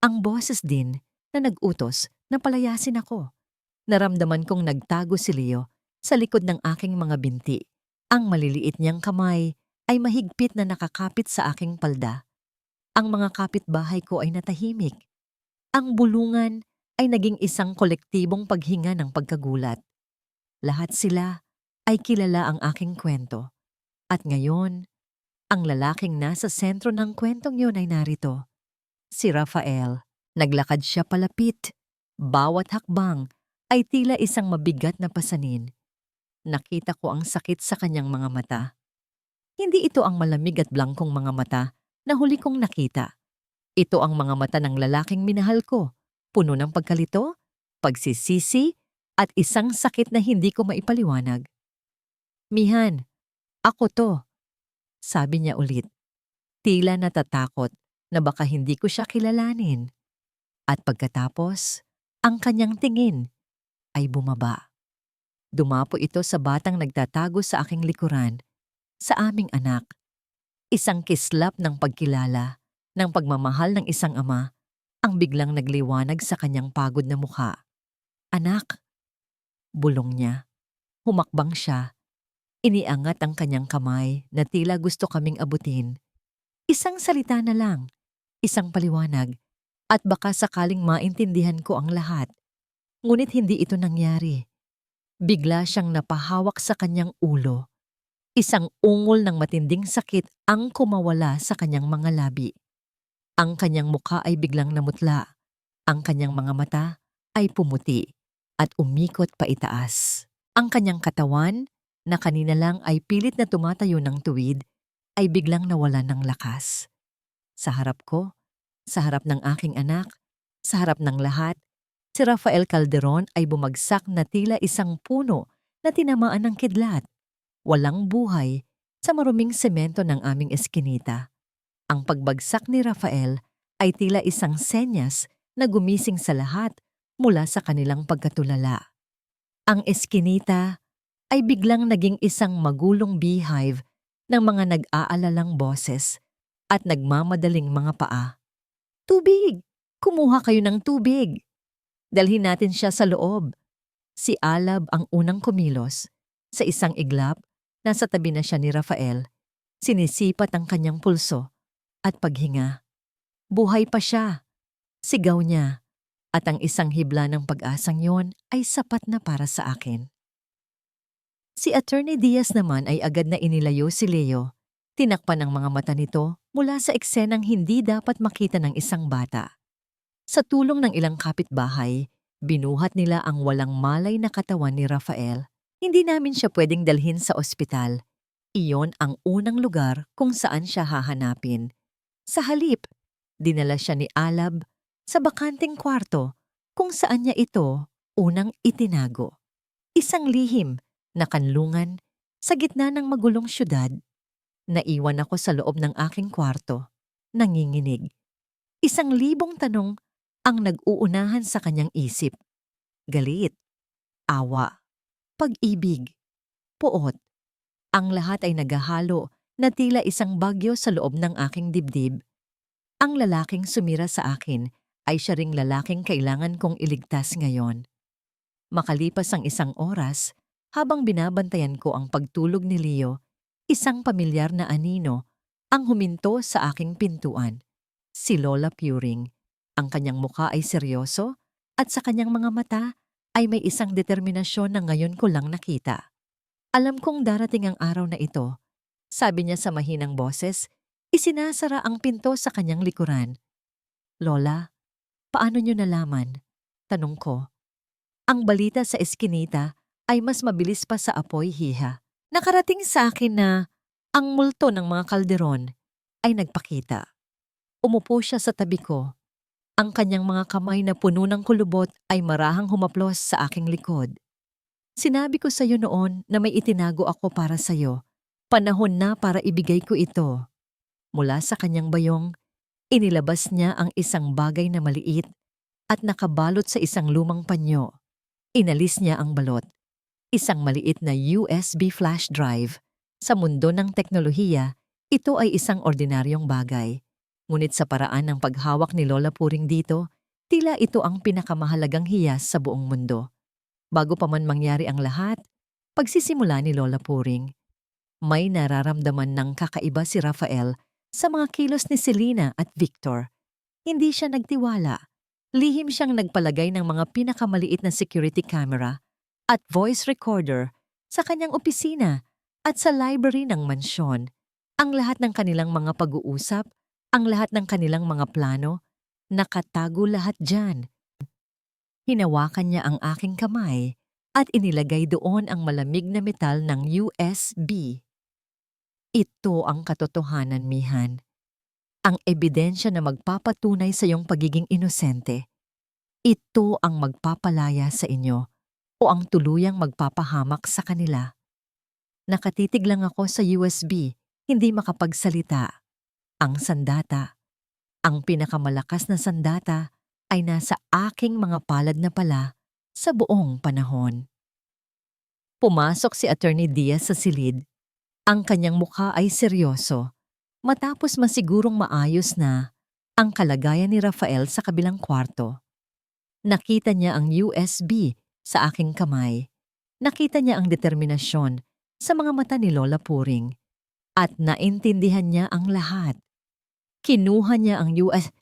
Ang boses din na nag-utos na palayasin ako. Naramdaman kong nagtago si Leo sa likod ng aking mga binti. Ang maliliit niyang kamay ay mahigpit na nakakapit sa aking palda. Ang mga kapitbahay ko ay natahimik. Ang bulungan ay naging isang kolektibong paghinga ng pagkagulat. Lahat sila ay kilala ang aking kwento. At ngayon, ang lalaking nasa sentro ng kwentong yun ay narito. Si Rafael. Naglakad siya palapit. Bawat hakbang ay tila isang mabigat na pasanin. Nakita ko ang sakit sa kanyang mga mata. Hindi ito ang malamig at blangkong mga mata na huli kong nakita. Ito ang mga mata ng lalaking minahal ko, puno ng pagkalito, pagsisisi, at isang sakit na hindi ko maipaliwanag. Mihan, ako to, sabi niya ulit. Tila natatakot na baka hindi ko siya kilalanin. At pagkatapos, ang kanyang tingin ay bumaba. Dumapo ito sa batang nagtatago sa aking likuran, sa aming anak. Isang kislap ng pagkilala, ng pagmamahal ng isang ama, ang biglang nagliwanag sa kanyang pagod na mukha. Anak, bulong niya. Humakbang siya. Iniangat ang kanyang kamay na tila gusto kaming abutin. Isang salita na lang, isang paliwanag, at baka sakaling maintindihan ko ang lahat. Ngunit hindi ito nangyari. Bigla siyang napahawak sa kanyang ulo. Isang ungol ng matinding sakit ang kumawala sa kanyang mga labi. Ang kanyang mukha ay biglang namutla. Ang kanyang mga mata ay pumuti at umikot pa itaas. Ang kanyang katawan, na kanina lang ay pilit na tumatayo ng tuwid, ay biglang nawalan ng lakas. Sa harap ko, sa harap ng aking anak, sa harap ng lahat, si Rafael Calderon ay bumagsak na tila isang puno na tinamaan ng kidlat. Walang buhay sa maruming semento ng aming eskinita. Ang pagbagsak ni Rafael ay tila isang senyas na gumising sa lahat mula sa kanilang pagkatulala. Ang eskinita ay biglang naging isang magulong beehive ng mga nag-aalalang boses at nagmamadaling mga paa. Tubig! Kumuha kayo ng tubig! Dalhin natin siya sa loob. Si Alab ang unang kumilos. Sa isang iglap, nasa tabi na siya ni Rafael. Sinisipat ang kanyang pulso at paghinga. Buhay pa siya. Sigaw niya. At ang isang hibla ng pag-asang yon ay sapat na para sa akin. Si Attorney Diaz naman ay agad na inilayo si Leo. Tinakpan ang mga mata nito mula sa eksenang hindi dapat makita ng isang bata. Sa tulong ng ilang kapitbahay, binuhat nila ang walang malay na katawan ni Rafael. Hindi namin siya pwedeng dalhin sa ospital. Iyon ang unang lugar kung saan siya hahanapin. Sa halip, dinala siya ni Alab sa bakanting kwarto kung saan niya ito unang itinago. Isang lihim na kanlungan sa gitna ng magulong syudad. Naiwan ako sa loob ng aking kwarto, nanginginig. 1,000 tanong ang nag-uunahan sa kanyang isip. Galit, awa, pag-ibig, poot. Ang lahat ay naghahalo na tila isang bagyo sa loob ng aking dibdib. Ang lalaking sumira sa akin ay siya ring lalaking kailangan kong iligtas ngayon. Makalipas ang 1 oras, habang binabantayan ko ang pagtulog ni Leo, isang pamilyar na anino ang huminto sa aking pintuan. Si Lola Puring. Ang kanyang mukha ay seryoso at sa kanyang mga mata ay may isang determinasyon na ngayon ko lang nakita. Alam kong darating ang araw na ito. Sabi niya sa mahinang boses, isinasara ang pinto sa kanyang likuran. Lola, paano niyo nalaman? Tanong ko. Ang balita sa eskinita ay mas mabilis pa sa apoy hiha. Nakarating sa akin na ang multo ng mga kalderon ay nagpakita. Umupo siya sa tabi ko. Ang kanyang mga kamay na puno ng kulubot ay marahang humaplos sa aking likod. Sinabi ko sa iyo noon na may itinago ako para sa iyo. Panahon na para ibigay ko ito. Mula sa kanyang bayong, inilabas niya ang isang bagay na maliit at nakabalot sa isang lumang panyo. Inalis niya ang balot. Isang maliit na USB flash drive. Sa mundo ng teknolohiya, ito ay isang ordinaryong bagay. Ngunit sa paraan ng paghawak ni Lola Puring dito, tila ito ang pinakamahalagang hiyas sa buong mundo. Bago pa man mangyari ang lahat, pagsisimula ni Lola Puring. May nararamdaman ng kakaiba si Rafael sa mga kilos ni Selena at Victor. Hindi siya nagtiwala. Lihim siyang nagpalagay ng mga pinakamaliit na security camera at voice recorder sa kanyang opisina at sa library ng mansyon. Ang lahat ng kanilang mga pag-uusap, ang lahat ng kanilang mga plano, nakatago lahat dyan. Hinawakan niya ang aking kamay at inilagay doon ang malamig na metal ng USB. Ito ang katotohanan, Mihan. Ang ebidensya na magpapatunay sa iyong pagiging inosente. Ito ang magpapalaya sa inyo o ang tuluyang magpapahamak sa kanila. Nakatitig lang ako sa USB, hindi makapagsalita. Ang sandata, ang pinakamalakas na sandata ay nasa aking mga palad na pala sa buong panahon. Pumasok si Attorney Diaz sa silid. Ang kanyang mukha ay seryoso. Matapos masigurong maayos na ang kalagayan ni Rafael sa kabilang kwarto. Nakita niya ang USB sa aking kamay. Nakita niya ang determinasyon sa mga mata ni Lola Puring. At naintindihan niya ang lahat. Kinuha niya ang USB.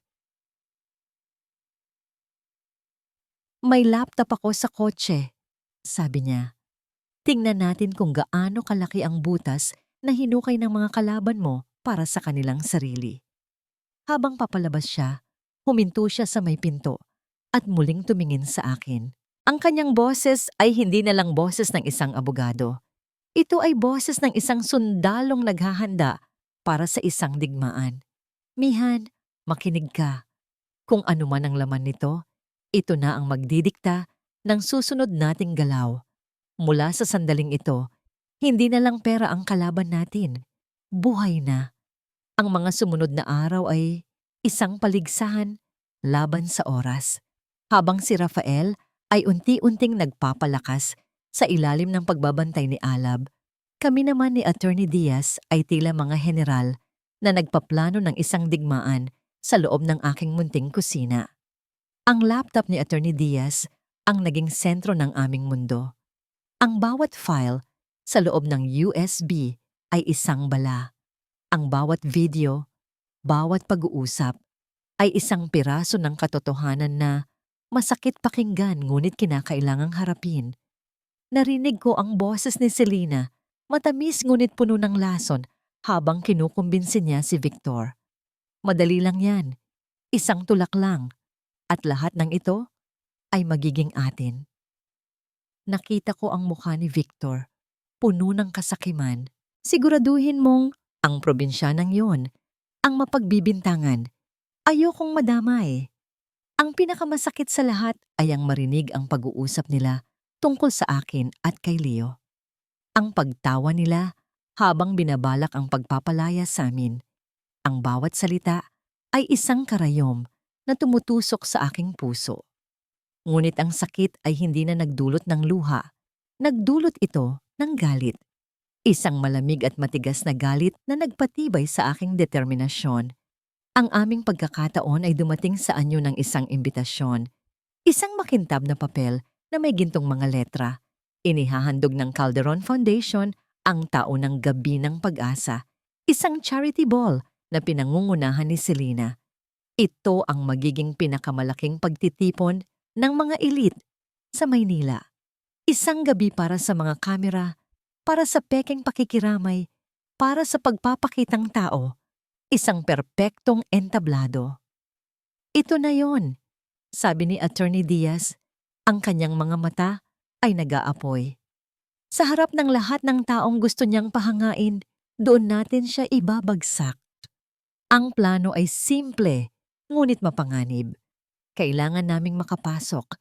May laptop ako sa kotse, sabi niya. Tingnan natin kung gaano kalaki ang butas na hinukay ng mga kalaban mo para sa kanilang sarili. Habang papalabas siya, huminto siya sa may pinto at muling tumingin sa akin. Ang kanyang boses ay hindi na lang boses ng isang abogado. Ito ay boses ng isang sundalong naghahanda para sa isang digmaan. Mihan, makinig ka. Kung ano man ang laman nito, ito na ang magdidikta ng susunod nating galaw. Mula sa sandaling ito, hindi na lang pera ang kalaban natin. Buhay na. Ang mga sumunod na araw ay isang paligsahan laban sa oras. Habang si Rafael ay unti-unting nagpapalakas sa ilalim ng pagbabantay ni Alab, kami naman ni Attorney Diaz ay tila mga general na nagpaplano ng isang digmaan sa loob ng aking munting kusina. Ang laptop ni Attorney Diaz ang naging sentro ng aming mundo. Ang bawat file sa loob ng USB ay isang bala. Ang bawat video, bawat pag-uusap ay isang piraso ng katotohanan na masakit pakinggan ngunit kinakailangang harapin. Narinig ko ang boses ni Selena, matamis ngunit puno ng lason habang kinukumbinsi niya si Victor. Madali lang yan, isang tulak lang, at lahat ng ito ay magiging atin. Nakita ko ang mukha ni Victor, puno ng kasakiman. Siguraduhin mong ang probinsyanang yon ang mapagbibintangan. Ayokong madamay. Ang pinakamasakit sa lahat ay ang marinig ang pag-uusap nila tungkol sa akin at kay Leo. Ang pagtawa nila habang binabalak ang pagpapalaya sa amin. Ang bawat salita ay isang karayom na tumutusok sa aking puso. Ngunit ang sakit ay hindi na nagdulot ng luha. Nagdulot ito ng galit. Isang malamig at matigas na galit na nagpatibay sa aking determinasyon. Ang aming pagkakataon ay dumating sa anyo ng isang imbitasyon. Isang makintab na papel na may gintong mga letra. Inihahandog ng Calderon Foundation ang taunang gabi ng pag-asa. Isang charity ball na pinangungunahan ni Selena. Ito ang magiging pinakamalaking pagtitipon ng mga elite sa Maynila. Isang gabi para sa mga kamera, para sa pekeng pakikiramay, para sa pagpapakitang tao. Isang perpektong entablado. Ito na yon, sabi ni Attorney Diaz. Ang kanyang mga mata ay nag-aapoy. Sa harap ng lahat ng taong gusto niyang pahangain, doon natin siya ibabagsak. Ang plano ay simple, ngunit mapanganib. Kailangan naming makapasok.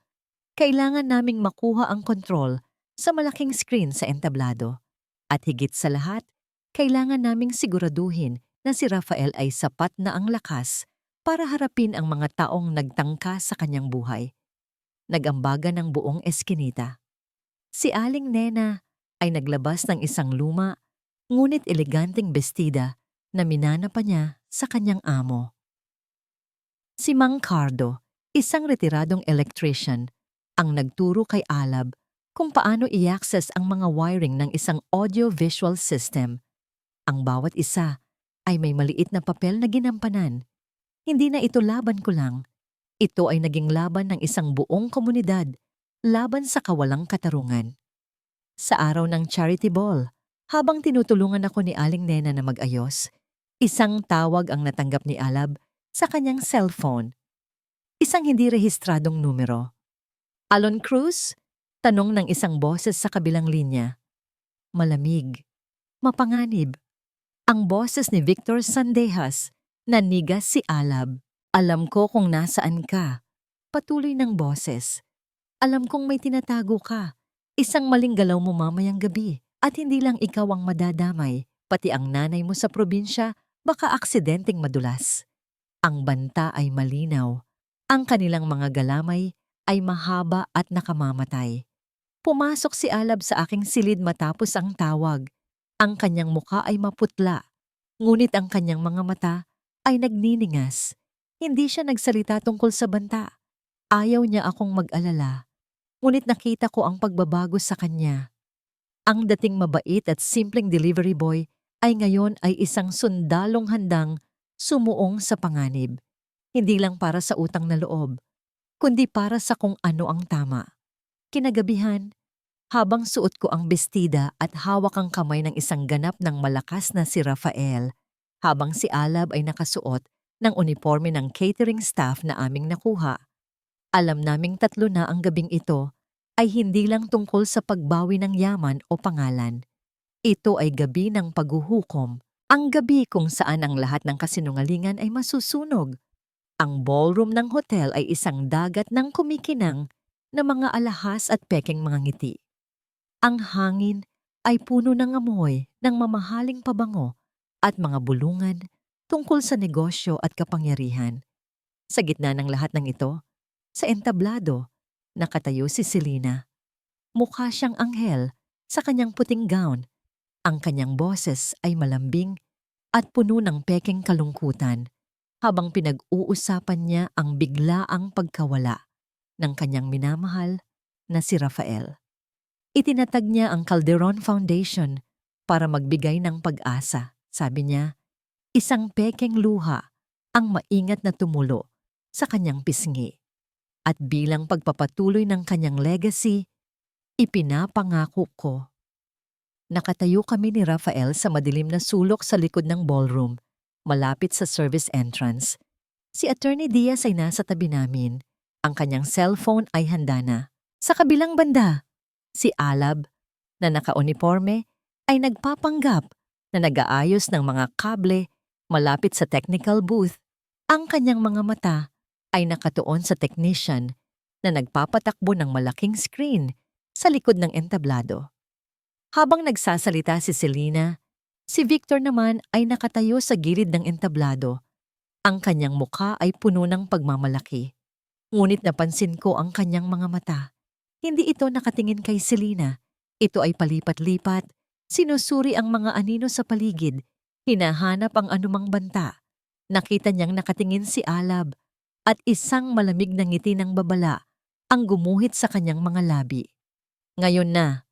Kailangan naming makuha ang kontrol sa malaking screen sa entablado. At higit sa lahat, kailangan naming siguraduhin na si Rafael ay sapat na ang lakas para harapin ang mga taong nagtangka sa kanyang buhay. Nagambaga ng buong eskinita. Si Aling Nena ay naglabas ng isang luma, ngunit eleganteng bestida na minana pa niya sa kanyang amo. Si Mang Cardo, isang retiradong electrician, ang nagturo kay Alab kung paano i-access ang mga wiring ng isang audio-visual system. Ang bawat isa ay may maliit na papel na ginampanan. Hindi na ito laban ko lang. Ito ay naging laban ng isang buong komunidad, laban sa kawalang katarungan. Sa araw ng charity ball, habang tinutulungan ako ni Aling Nena na mag-ayos, isang tawag ang natanggap ni Alab sa kanyang cellphone. Isang hindi rehistradong numero. Alon Cruz? Tanong ng isang boses sa kabilang linya. Malamig. Mapanganib. Ang boses ni Victor Sandejas. Nanigas si Alab. Alam ko kung nasaan ka. Patuloy ng boses. Alam kong may tinatago ka. Isang maling galaw mo mamayang gabi. At hindi lang ikaw ang madadamay. Pati ang nanay mo sa probinsya baka aksidenteng madulas. Ang banta ay malinaw. Ang kanilang mga galamay ay mahaba at nakamamatay. Pumasok si Alab sa aking silid matapos ang tawag. Ang kanyang mukha ay maputla, ngunit ang kanyang mga mata ay nagniningas. Hindi siya nagsalita tungkol sa banta. Ayaw niya akong mag-alala, ngunit nakita ko ang pagbabago sa kanya. Ang dating mabait at simpleng delivery boy ay ngayon ay isang sundalong handang sumuong sa panganib. Hindi lang para sa utang na loob, kundi para sa kung ano ang tama. Kinagabihan, habang suot ko ang bestida at hawak ang kamay ng isang ganap ng malakas na si Rafael, habang si Alab ay nakasuot ng uniforme ng catering staff na aming nakuha. Alam naming tatlo na ang gabing ito ay hindi lang tungkol sa pagbawi ng yaman o pangalan. Ito ay gabi ng paghuhukom, ang gabi kung saan ang lahat ng kasinungalingan ay masusunog. Ang ballroom ng hotel ay isang dagat ng kumikinang na mga alahas at pekeng mga ngiti. Ang hangin ay puno ng amoy ng mamahaling pabango at mga bulungan tungkol sa negosyo at kapangyarihan. Sa gitna ng lahat ng ito, sa entablado, nakatayo si Selena. Mukha siyang anghel sa kanyang puting gown. Ang kanyang boses ay malambing at puno ng pekeng kalungkutan habang pinag-uusapan niya ang biglaang pagkawala ng kanyang minamahal na si Rafael. Itinatag niya ang Calderon Foundation para magbigay ng pag-asa. Sabi niya, isang pekeng luha ang maingat na tumulo sa kanyang pisngi. At bilang pagpapatuloy ng kanyang legacy, Ipinapangako ko. Nakatayo kami ni Rafael sa madilim na sulok sa likod ng ballroom, malapit sa service entrance. Si Attorney Diaz ay nasa tabi namin. Ang kanyang cellphone ay handa na. Sa kabilang banda, si Alab, na naka-uniforme, ay nagpapanggap na nag-aayos ng mga kable malapit sa technical booth. Ang kanyang mga mata ay nakatuon sa technician na nagpapatakbo ng malaking screen sa likod ng entablado. Habang nagsasalita si Selena, si Victor naman ay nakatayo sa gilid ng entablado. Ang kanyang mukha ay puno ng pagmamalaki. Ngunit napansin ko ang kanyang mga mata. Hindi ito nakatingin kay Selena. Ito ay palipat-lipat, sinusuri ang mga anino sa paligid, hinahanap ang anumang banta. Nakita niyang nakatingin si Alab at isang malamig na ngiti ng babala ang gumuhit sa kanyang mga labi. Ngayon na,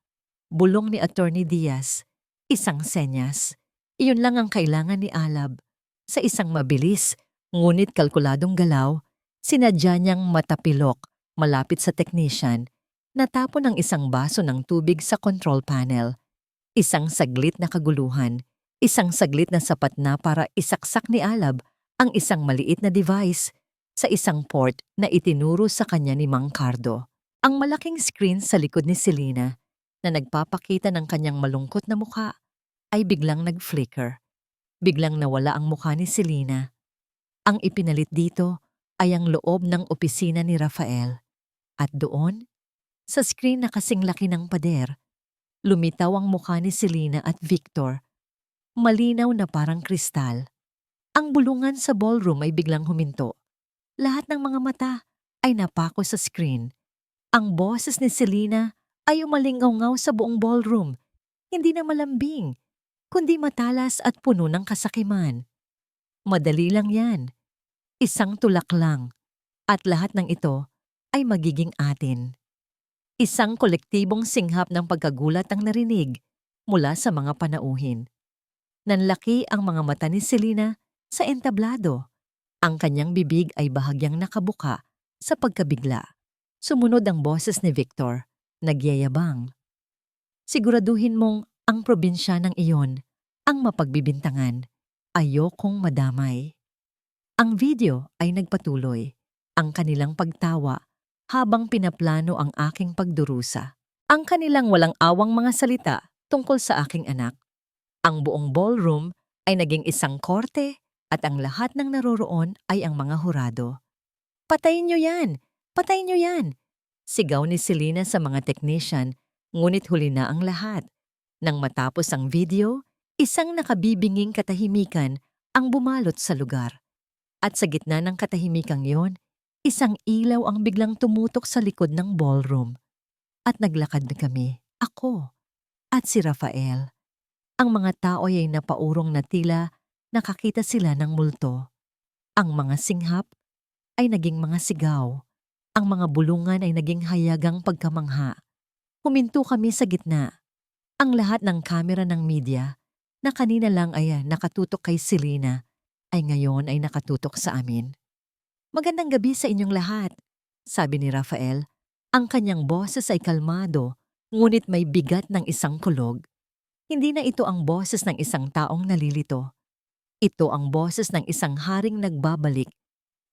bulong ni Attorney Diaz, isang senyas. Iyon lang ang kailangan ni Alab. Sa isang mabilis, ngunit kalkuladong galaw, sinadya niyang matapilok malapit sa technician, natapon ang isang baso ng tubig sa control panel. Isang saglit na kaguluhan, isang saglit na sapat na para isaksak ni Alab ang isang maliit na device sa isang port na itinuro sa kanya ni Mang Cardo. Ang malaking screen sa likod ni Selena na nagpapakita ng kanyang malungkot na mukha ay biglang nag-flicker. Biglang nawala ang mukha ni Selena. Ang ipinalit dito ay ang loob ng opisina ni Rafael. At doon, sa screen na kasing laki ng pader, lumitaw ang mukha ni Selena at Victor. Malinaw na parang kristal. Ang bulungan sa ballroom ay biglang huminto. Lahat ng mga mata ay napako sa screen. Ang boses ni Selena ay umalingaw-ngaw sa buong ballroom. Hindi na malambing, kundi matalas at puno ng kasakiman. Madali lang yan. Isang tulak lang. At lahat ng ito ay magiging atin. Isang kolektibong singhap ng pagkagulat ang narinig mula sa mga panauhin. Nanlaki ang mga mata ni Selena sa entablado. Ang kanyang bibig ay bahagyang nakabuka sa pagkabigla. Sumunod ang boses ni Victor, nagyayabang. Siguraduhin mong ang probinsya ng iyon ang mapagbibintangan. Ayokong madamay. Ang video ay nagpatuloy. Ang kanilang pagtawa habang pinaplano ang aking pagdurusa. Ang kanilang walang awang mga salita tungkol sa aking anak. Ang buong ballroom ay naging isang korte at ang lahat ng naroroon ay ang mga hurado. Patayin niyo yan! Patayin niyo yan! Sigaw ni Selena sa mga technician, ngunit huli na ang lahat. Nang matapos ang video, isang nakabibinging katahimikan ang bumalot sa lugar. At sa gitna ng katahimikang yon, isang ilaw ang biglang tumutok sa likod ng ballroom. At naglakad na kami, ako, at si Rafael. Ang mga tao ay napaurong na tila nakakita sila ng multo. Ang mga singhap ay naging mga sigaw. Ang mga bulungan ay naging hayagang pagkamangha. Huminto kami sa gitna. Ang lahat ng kamera ng media na kanina lang ay nakatutok kay Selena ay ngayon ay nakatutok sa amin. Magandang gabi sa inyong lahat, sabi ni Rafael. Ang kanyang boses ay kalmado, ngunit may bigat ng isang kulog. Hindi na ito ang boses ng isang taong nalilito. Ito ang boses ng isang haring nagbabalik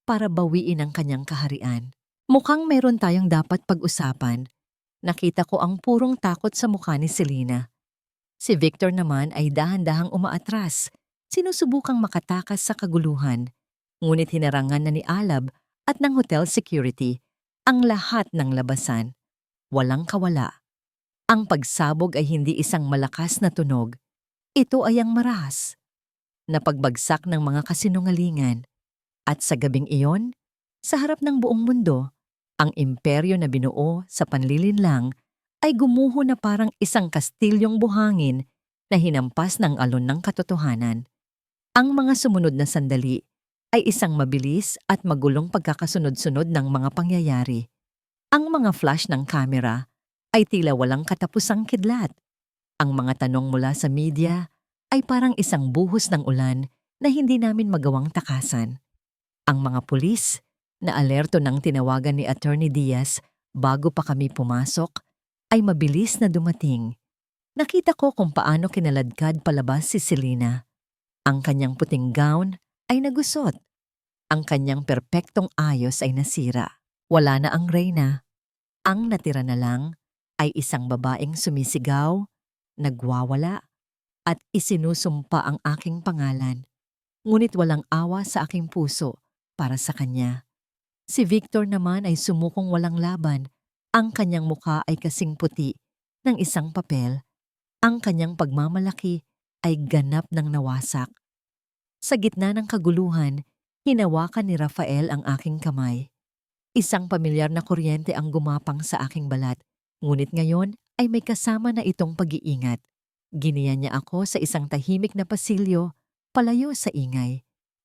para bawiin ang kanyang kaharian. Mukhang meron tayong dapat pag-usapan. Nakita ko ang purong takot sa mukha ni Selena. Si Victor naman ay dahan-dahang umaatras, sinusubukang makatakas sa kaguluhan. Ngunit hinarangan na ni Alab at ng hotel security ang lahat ng labasan. Walang kawala. Ang pagsabog ay hindi isang malakas na tunog. Ito ay ang maras na pagbagsak ng mga kasinungalingan. At sa gabing iyon, sa harap ng buong mundo, ang imperyo na binuo sa panlilinlang ay gumuho na parang isang kastilyong buhangin na hinampas ng alon ng katotohanan. Ang mga sumunod na sandali ay isang mabilis at magulong pagkakasunod-sunod ng mga pangyayari. Ang mga flash ng kamera ay tila walang katapusang kidlat. Ang mga tanong mula sa media ay parang isang buhos ng ulan na hindi namin magawang takasan. Ang mga pulis na alerto ng tinawagan ni Attorney Diaz bago pa kami pumasok ay mabilis na dumating. Nakita ko kung paano kinaladkad palabas si Selena. Ang kanyang puting gown ay nagusot. Ang kanyang perpektong ayos ay nasira. Wala na ang reyna. Ang natira na lang ay isang babaeng sumisigaw, nagwawala, at isinusumpa ang aking pangalan. Ngunit walang awa sa aking puso para sa kanya. Si Victor naman ay sumukong walang laban. Ang kanyang mukha ay kasing puti ng isang papel. Ang kanyang pagmamalaki ay ganap ng nawasak. Sa gitna ng kaguluhan, hinawakan ni Rafael ang aking kamay. Isang pamilyar na kuryente ang gumapang sa aking balat, ngunit ngayon ay may kasama na itong pag-iingat. Giniyan niya ako sa isang tahimik na pasilyo, palayo sa ingay.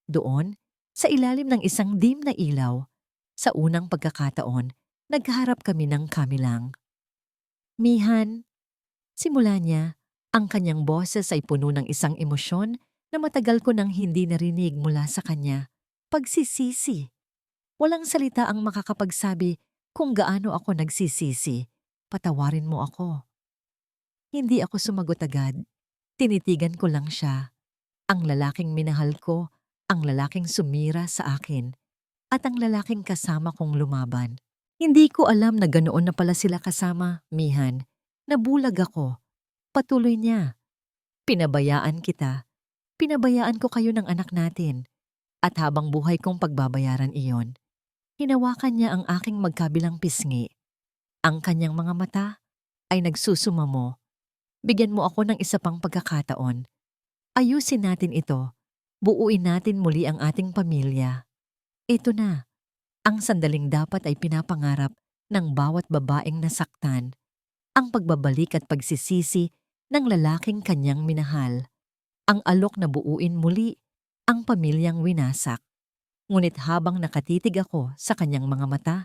Doon, sa ilalim ng isang dim na ilaw, sa unang pagkakataon, nagharap kami ng kami lang. Mihan, simula niya, ang kanyang boses ay puno ng isang emosyon na matagal ko nang hindi narinig mula sa kanya. Pagsisisi. Walang salita ang makakapagsabi kung gaano ako nagsisisi. Patawarin mo ako. Hindi ako sumagot agad. Tinitigan ko lang siya. Ang lalaking minahal ko, ang lalaking sumira sa akin, at ang lalaking kasama kong lumaban. Hindi ko alam na ganoon na pala sila kasama, Mihan. Nabulag ako. Patuloy niya. Pinabayaan kita. Pinabayaan ko kayo ng anak natin. At habang buhay kong pagbabayaran iyon, hinawakan niya ang aking magkabilang pisngi. Ang kanyang mga mata ay nagsusumamo. Bigyan mo ako ng isa pang pagkakataon. Ayusin natin ito. Buuin natin muli ang ating pamilya. Ito na. Ang sandaling dapat ay pinapangarap ng bawat babaeng nasaktan. Ang pagbabalik at pagsisisi ng lalaking kanyang minahal. Ang alok na buuin muli ang pamilyang winasak. Ngunit habang nakatitig ako sa kanyang mga mata,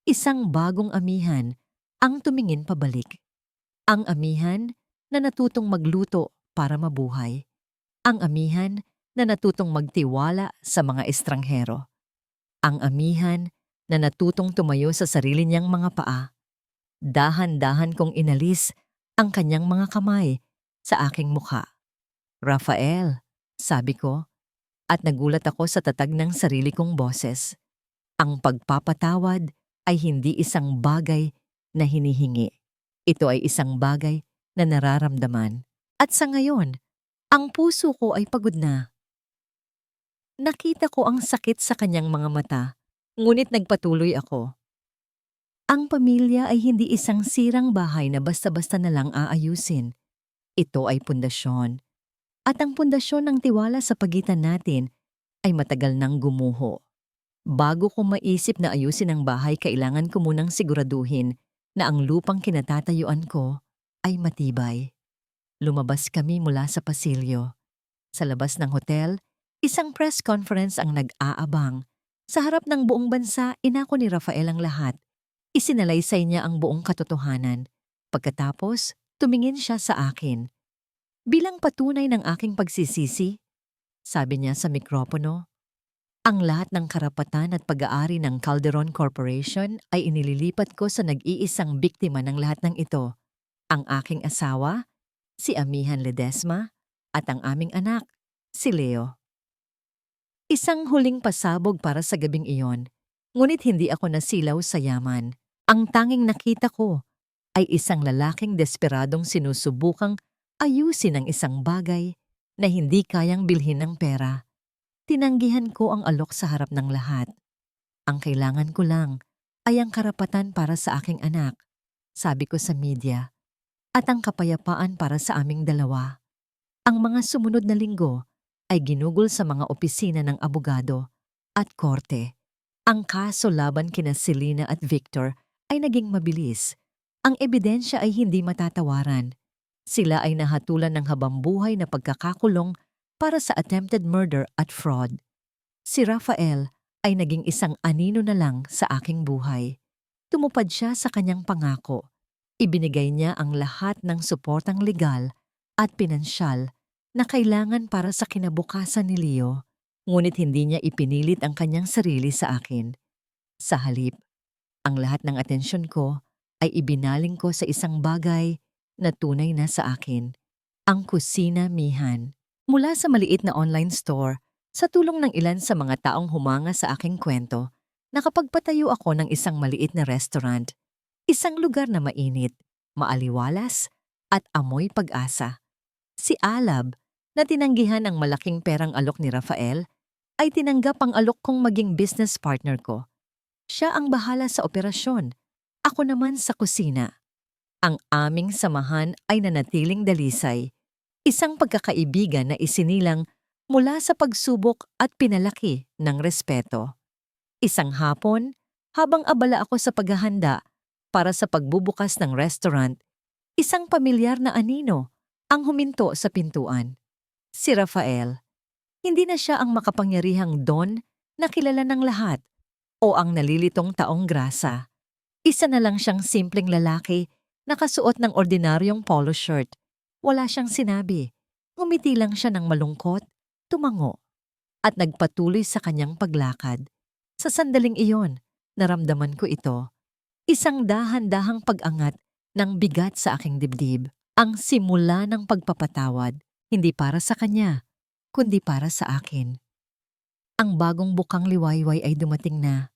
isang bagong amihan ang tumingin pabalik. Ang amihan na natutong magluto para mabuhay. Ang amihan na natutong magtiwala sa mga estranghero. Ang amihan na natutong tumayo sa sarili niyang mga paa. Dahan-dahan kong inalis ang kanyang mga kamay sa aking mukha. Rafael, sabi ko, at nagulat ako sa tatag ng sarili kong boses. Ang pagpapatawad ay hindi isang bagay na hinihingi. Ito ay isang bagay na nararamdaman. At sa ngayon, ang puso ko ay pagod na. Nakita ko ang sakit sa kanyang mga mata, ngunit nagpatuloy ako. Ang pamilya ay hindi isang sirang bahay na basta-basta na lang aayusin. Ito ay pundasyon. At ang pundasyon ng tiwala sa pagitan natin ay matagal nang gumuho. Bago ko maisip na ayusin ang bahay, kailangan ko munang siguraduhin na ang lupang kinatatayuan ko ay matibay. Lumabas kami mula sa pasilyo. Sa labas ng hotel, isang press conference ang nag-aabang. Sa harap ng buong bansa, inako ni Rafael ang lahat. Isinalaysay niya ang buong katotohanan. Pagkatapos, tumingin siya sa akin. Bilang patunay ng aking pagsisisi, sabi niya sa mikropono, ang lahat ng karapatan at pag-aari ng Calderon Corporation ay inililipat ko sa nag-iisang biktima ng lahat ng ito, ang aking asawa, si Amihan Ledesma, at ang aming anak, si Leo. Isang huling pasabog para sa gabing iyon, ngunit hindi ako nasilaw sa yaman. Ang tanging nakita ko ay isang lalaking desperadong sinusubukang ayusin ang isang bagay na hindi kayang bilhin ng pera. Tinanggihan ko ang alok sa harap ng lahat. Ang kailangan ko lang ay ang karapatan para sa aking anak, sabi ko sa media, at ang kapayapaan para sa aming dalawa. Ang mga sumunod na linggo ay ginugol sa mga opisina ng abogado at korte. Ang kaso laban kina Selena at Victor ay naging mabilis. Ang ebidensya ay hindi matatawaran. Sila ay nahatulan ng habambuhay na pagkakakulong para sa attempted murder at fraud. Si Rafael ay naging isang anino na lang sa aking buhay. Tumupad siya sa kanyang pangako. Ibinigay niya ang lahat ng suportang legal at pinansyal na kailangan para sa kinabukasan ni Leo, ngunit hindi niya ipinilit ang kanyang sarili sa akin. Sa halip, ang lahat ng atensyon ko ay ibinaling ko sa isang bagay na tunay na sa akin, ang Kusina Mihan. Mula sa maliit na online store, sa tulong ng ilan sa mga taong humanga sa aking kwento, nakapagpatayo ako ng isang maliit na restaurant, isang lugar na mainit, maaliwalas, at amoy pag-asa. Si Alab, na tinanggihan ang malaking perang alok ni Rafael, ay tinanggap ang alok kong maging business partner ko. Siya ang bahala sa operasyon, ako naman sa kusina. Ang aming samahan ay nanatiling dalisay, isang pagkakaibigan na isinilang mula sa pagsubok at pinalaki ng respeto. Isang hapon, habang abala ako sa paghahanda para sa pagbubukas ng restaurant, isang pamilyar na anino ang huminto sa pintuan. Si Rafael. Hindi na siya ang makapangyarihang don na kilala ng lahat o ang nalilitong taong grasa. Isa na lang siyang simpleng lalaki, nakasuot ng ordinaryong polo shirt. Wala siyang sinabi. Ngumiti lang siya ng malungkot, tumango, at nagpatuloy sa kanyang paglakad. Sa sandaling iyon, naramdaman ko ito. Isang dahan-dahang pag-angat ng bigat sa aking dibdib. Ang simula ng pagpapatawad, hindi para sa kanya, kundi para sa akin. Ang bagong bukang liwayway ay dumating na.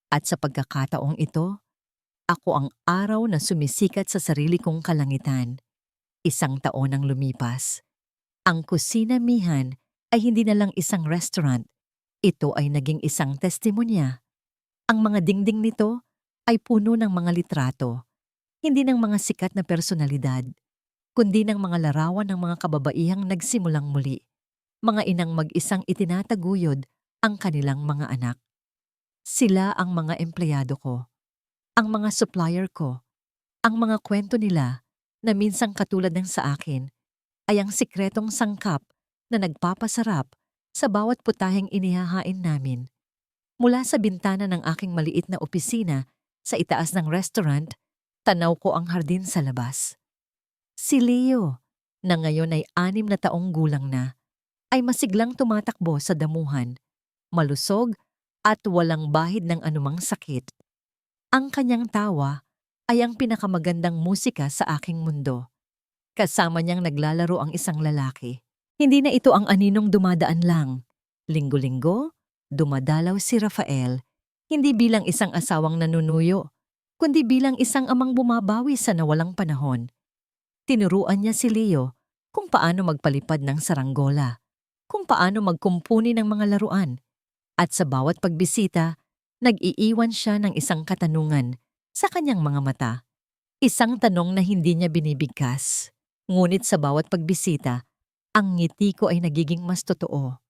At sa pagkakataong ito, ako ang araw na sumisikat sa sarili kong kalangitan. Isang taon ang lumipas. Ang Kusina Mihan ay hindi na lang isang restaurant. Ito ay naging isang testimonya. Ang mga dingding nito ay puno ng mga litrato, hindi ng mga sikat na personalidad, kundi ng mga larawan ng mga kababaihang nagsimulang muli. Mga inang mag-isang itinataguyod ang kanilang mga anak. Sila ang mga empleyado ko, ang mga supplier ko, ang mga kwento nila na minsang katulad ng sa akin ay ang sikretong sangkap na nagpapasarap sa bawat putaheng inihahain namin. Mula sa bintana ng aking maliit na opisina sa itaas ng restaurant, tanaw ko ang hardin sa labas. Si Leo, na ngayon ay 6 na taong gulang na, ay masiglang tumatakbo sa damuhan, malusog at walang bahid ng anumang sakit. Ang kanyang tawa ay ang pinakamagandang musika sa aking mundo. Kasama niyang naglalaro ang isang lalaki. Hindi na ito ang aninong dumadaan lang. Linggo-linggo, dumadalaw si Rafael, hindi bilang isang asawang nanunuyo, kundi bilang isang amang bumabawi sa nawalang panahon. Tinuruan niya si Leo kung paano magpalipad ng saranggola, kung paano magkumpuni ng mga laruan, at sa bawat pagbisita, nag-iiwan siya ng isang katanungan sa kanyang mga mata. Isang tanong na hindi niya binibigkas. Ngunit sa bawat pagbisita, ang ngiti ko ay nagiging mas totoo.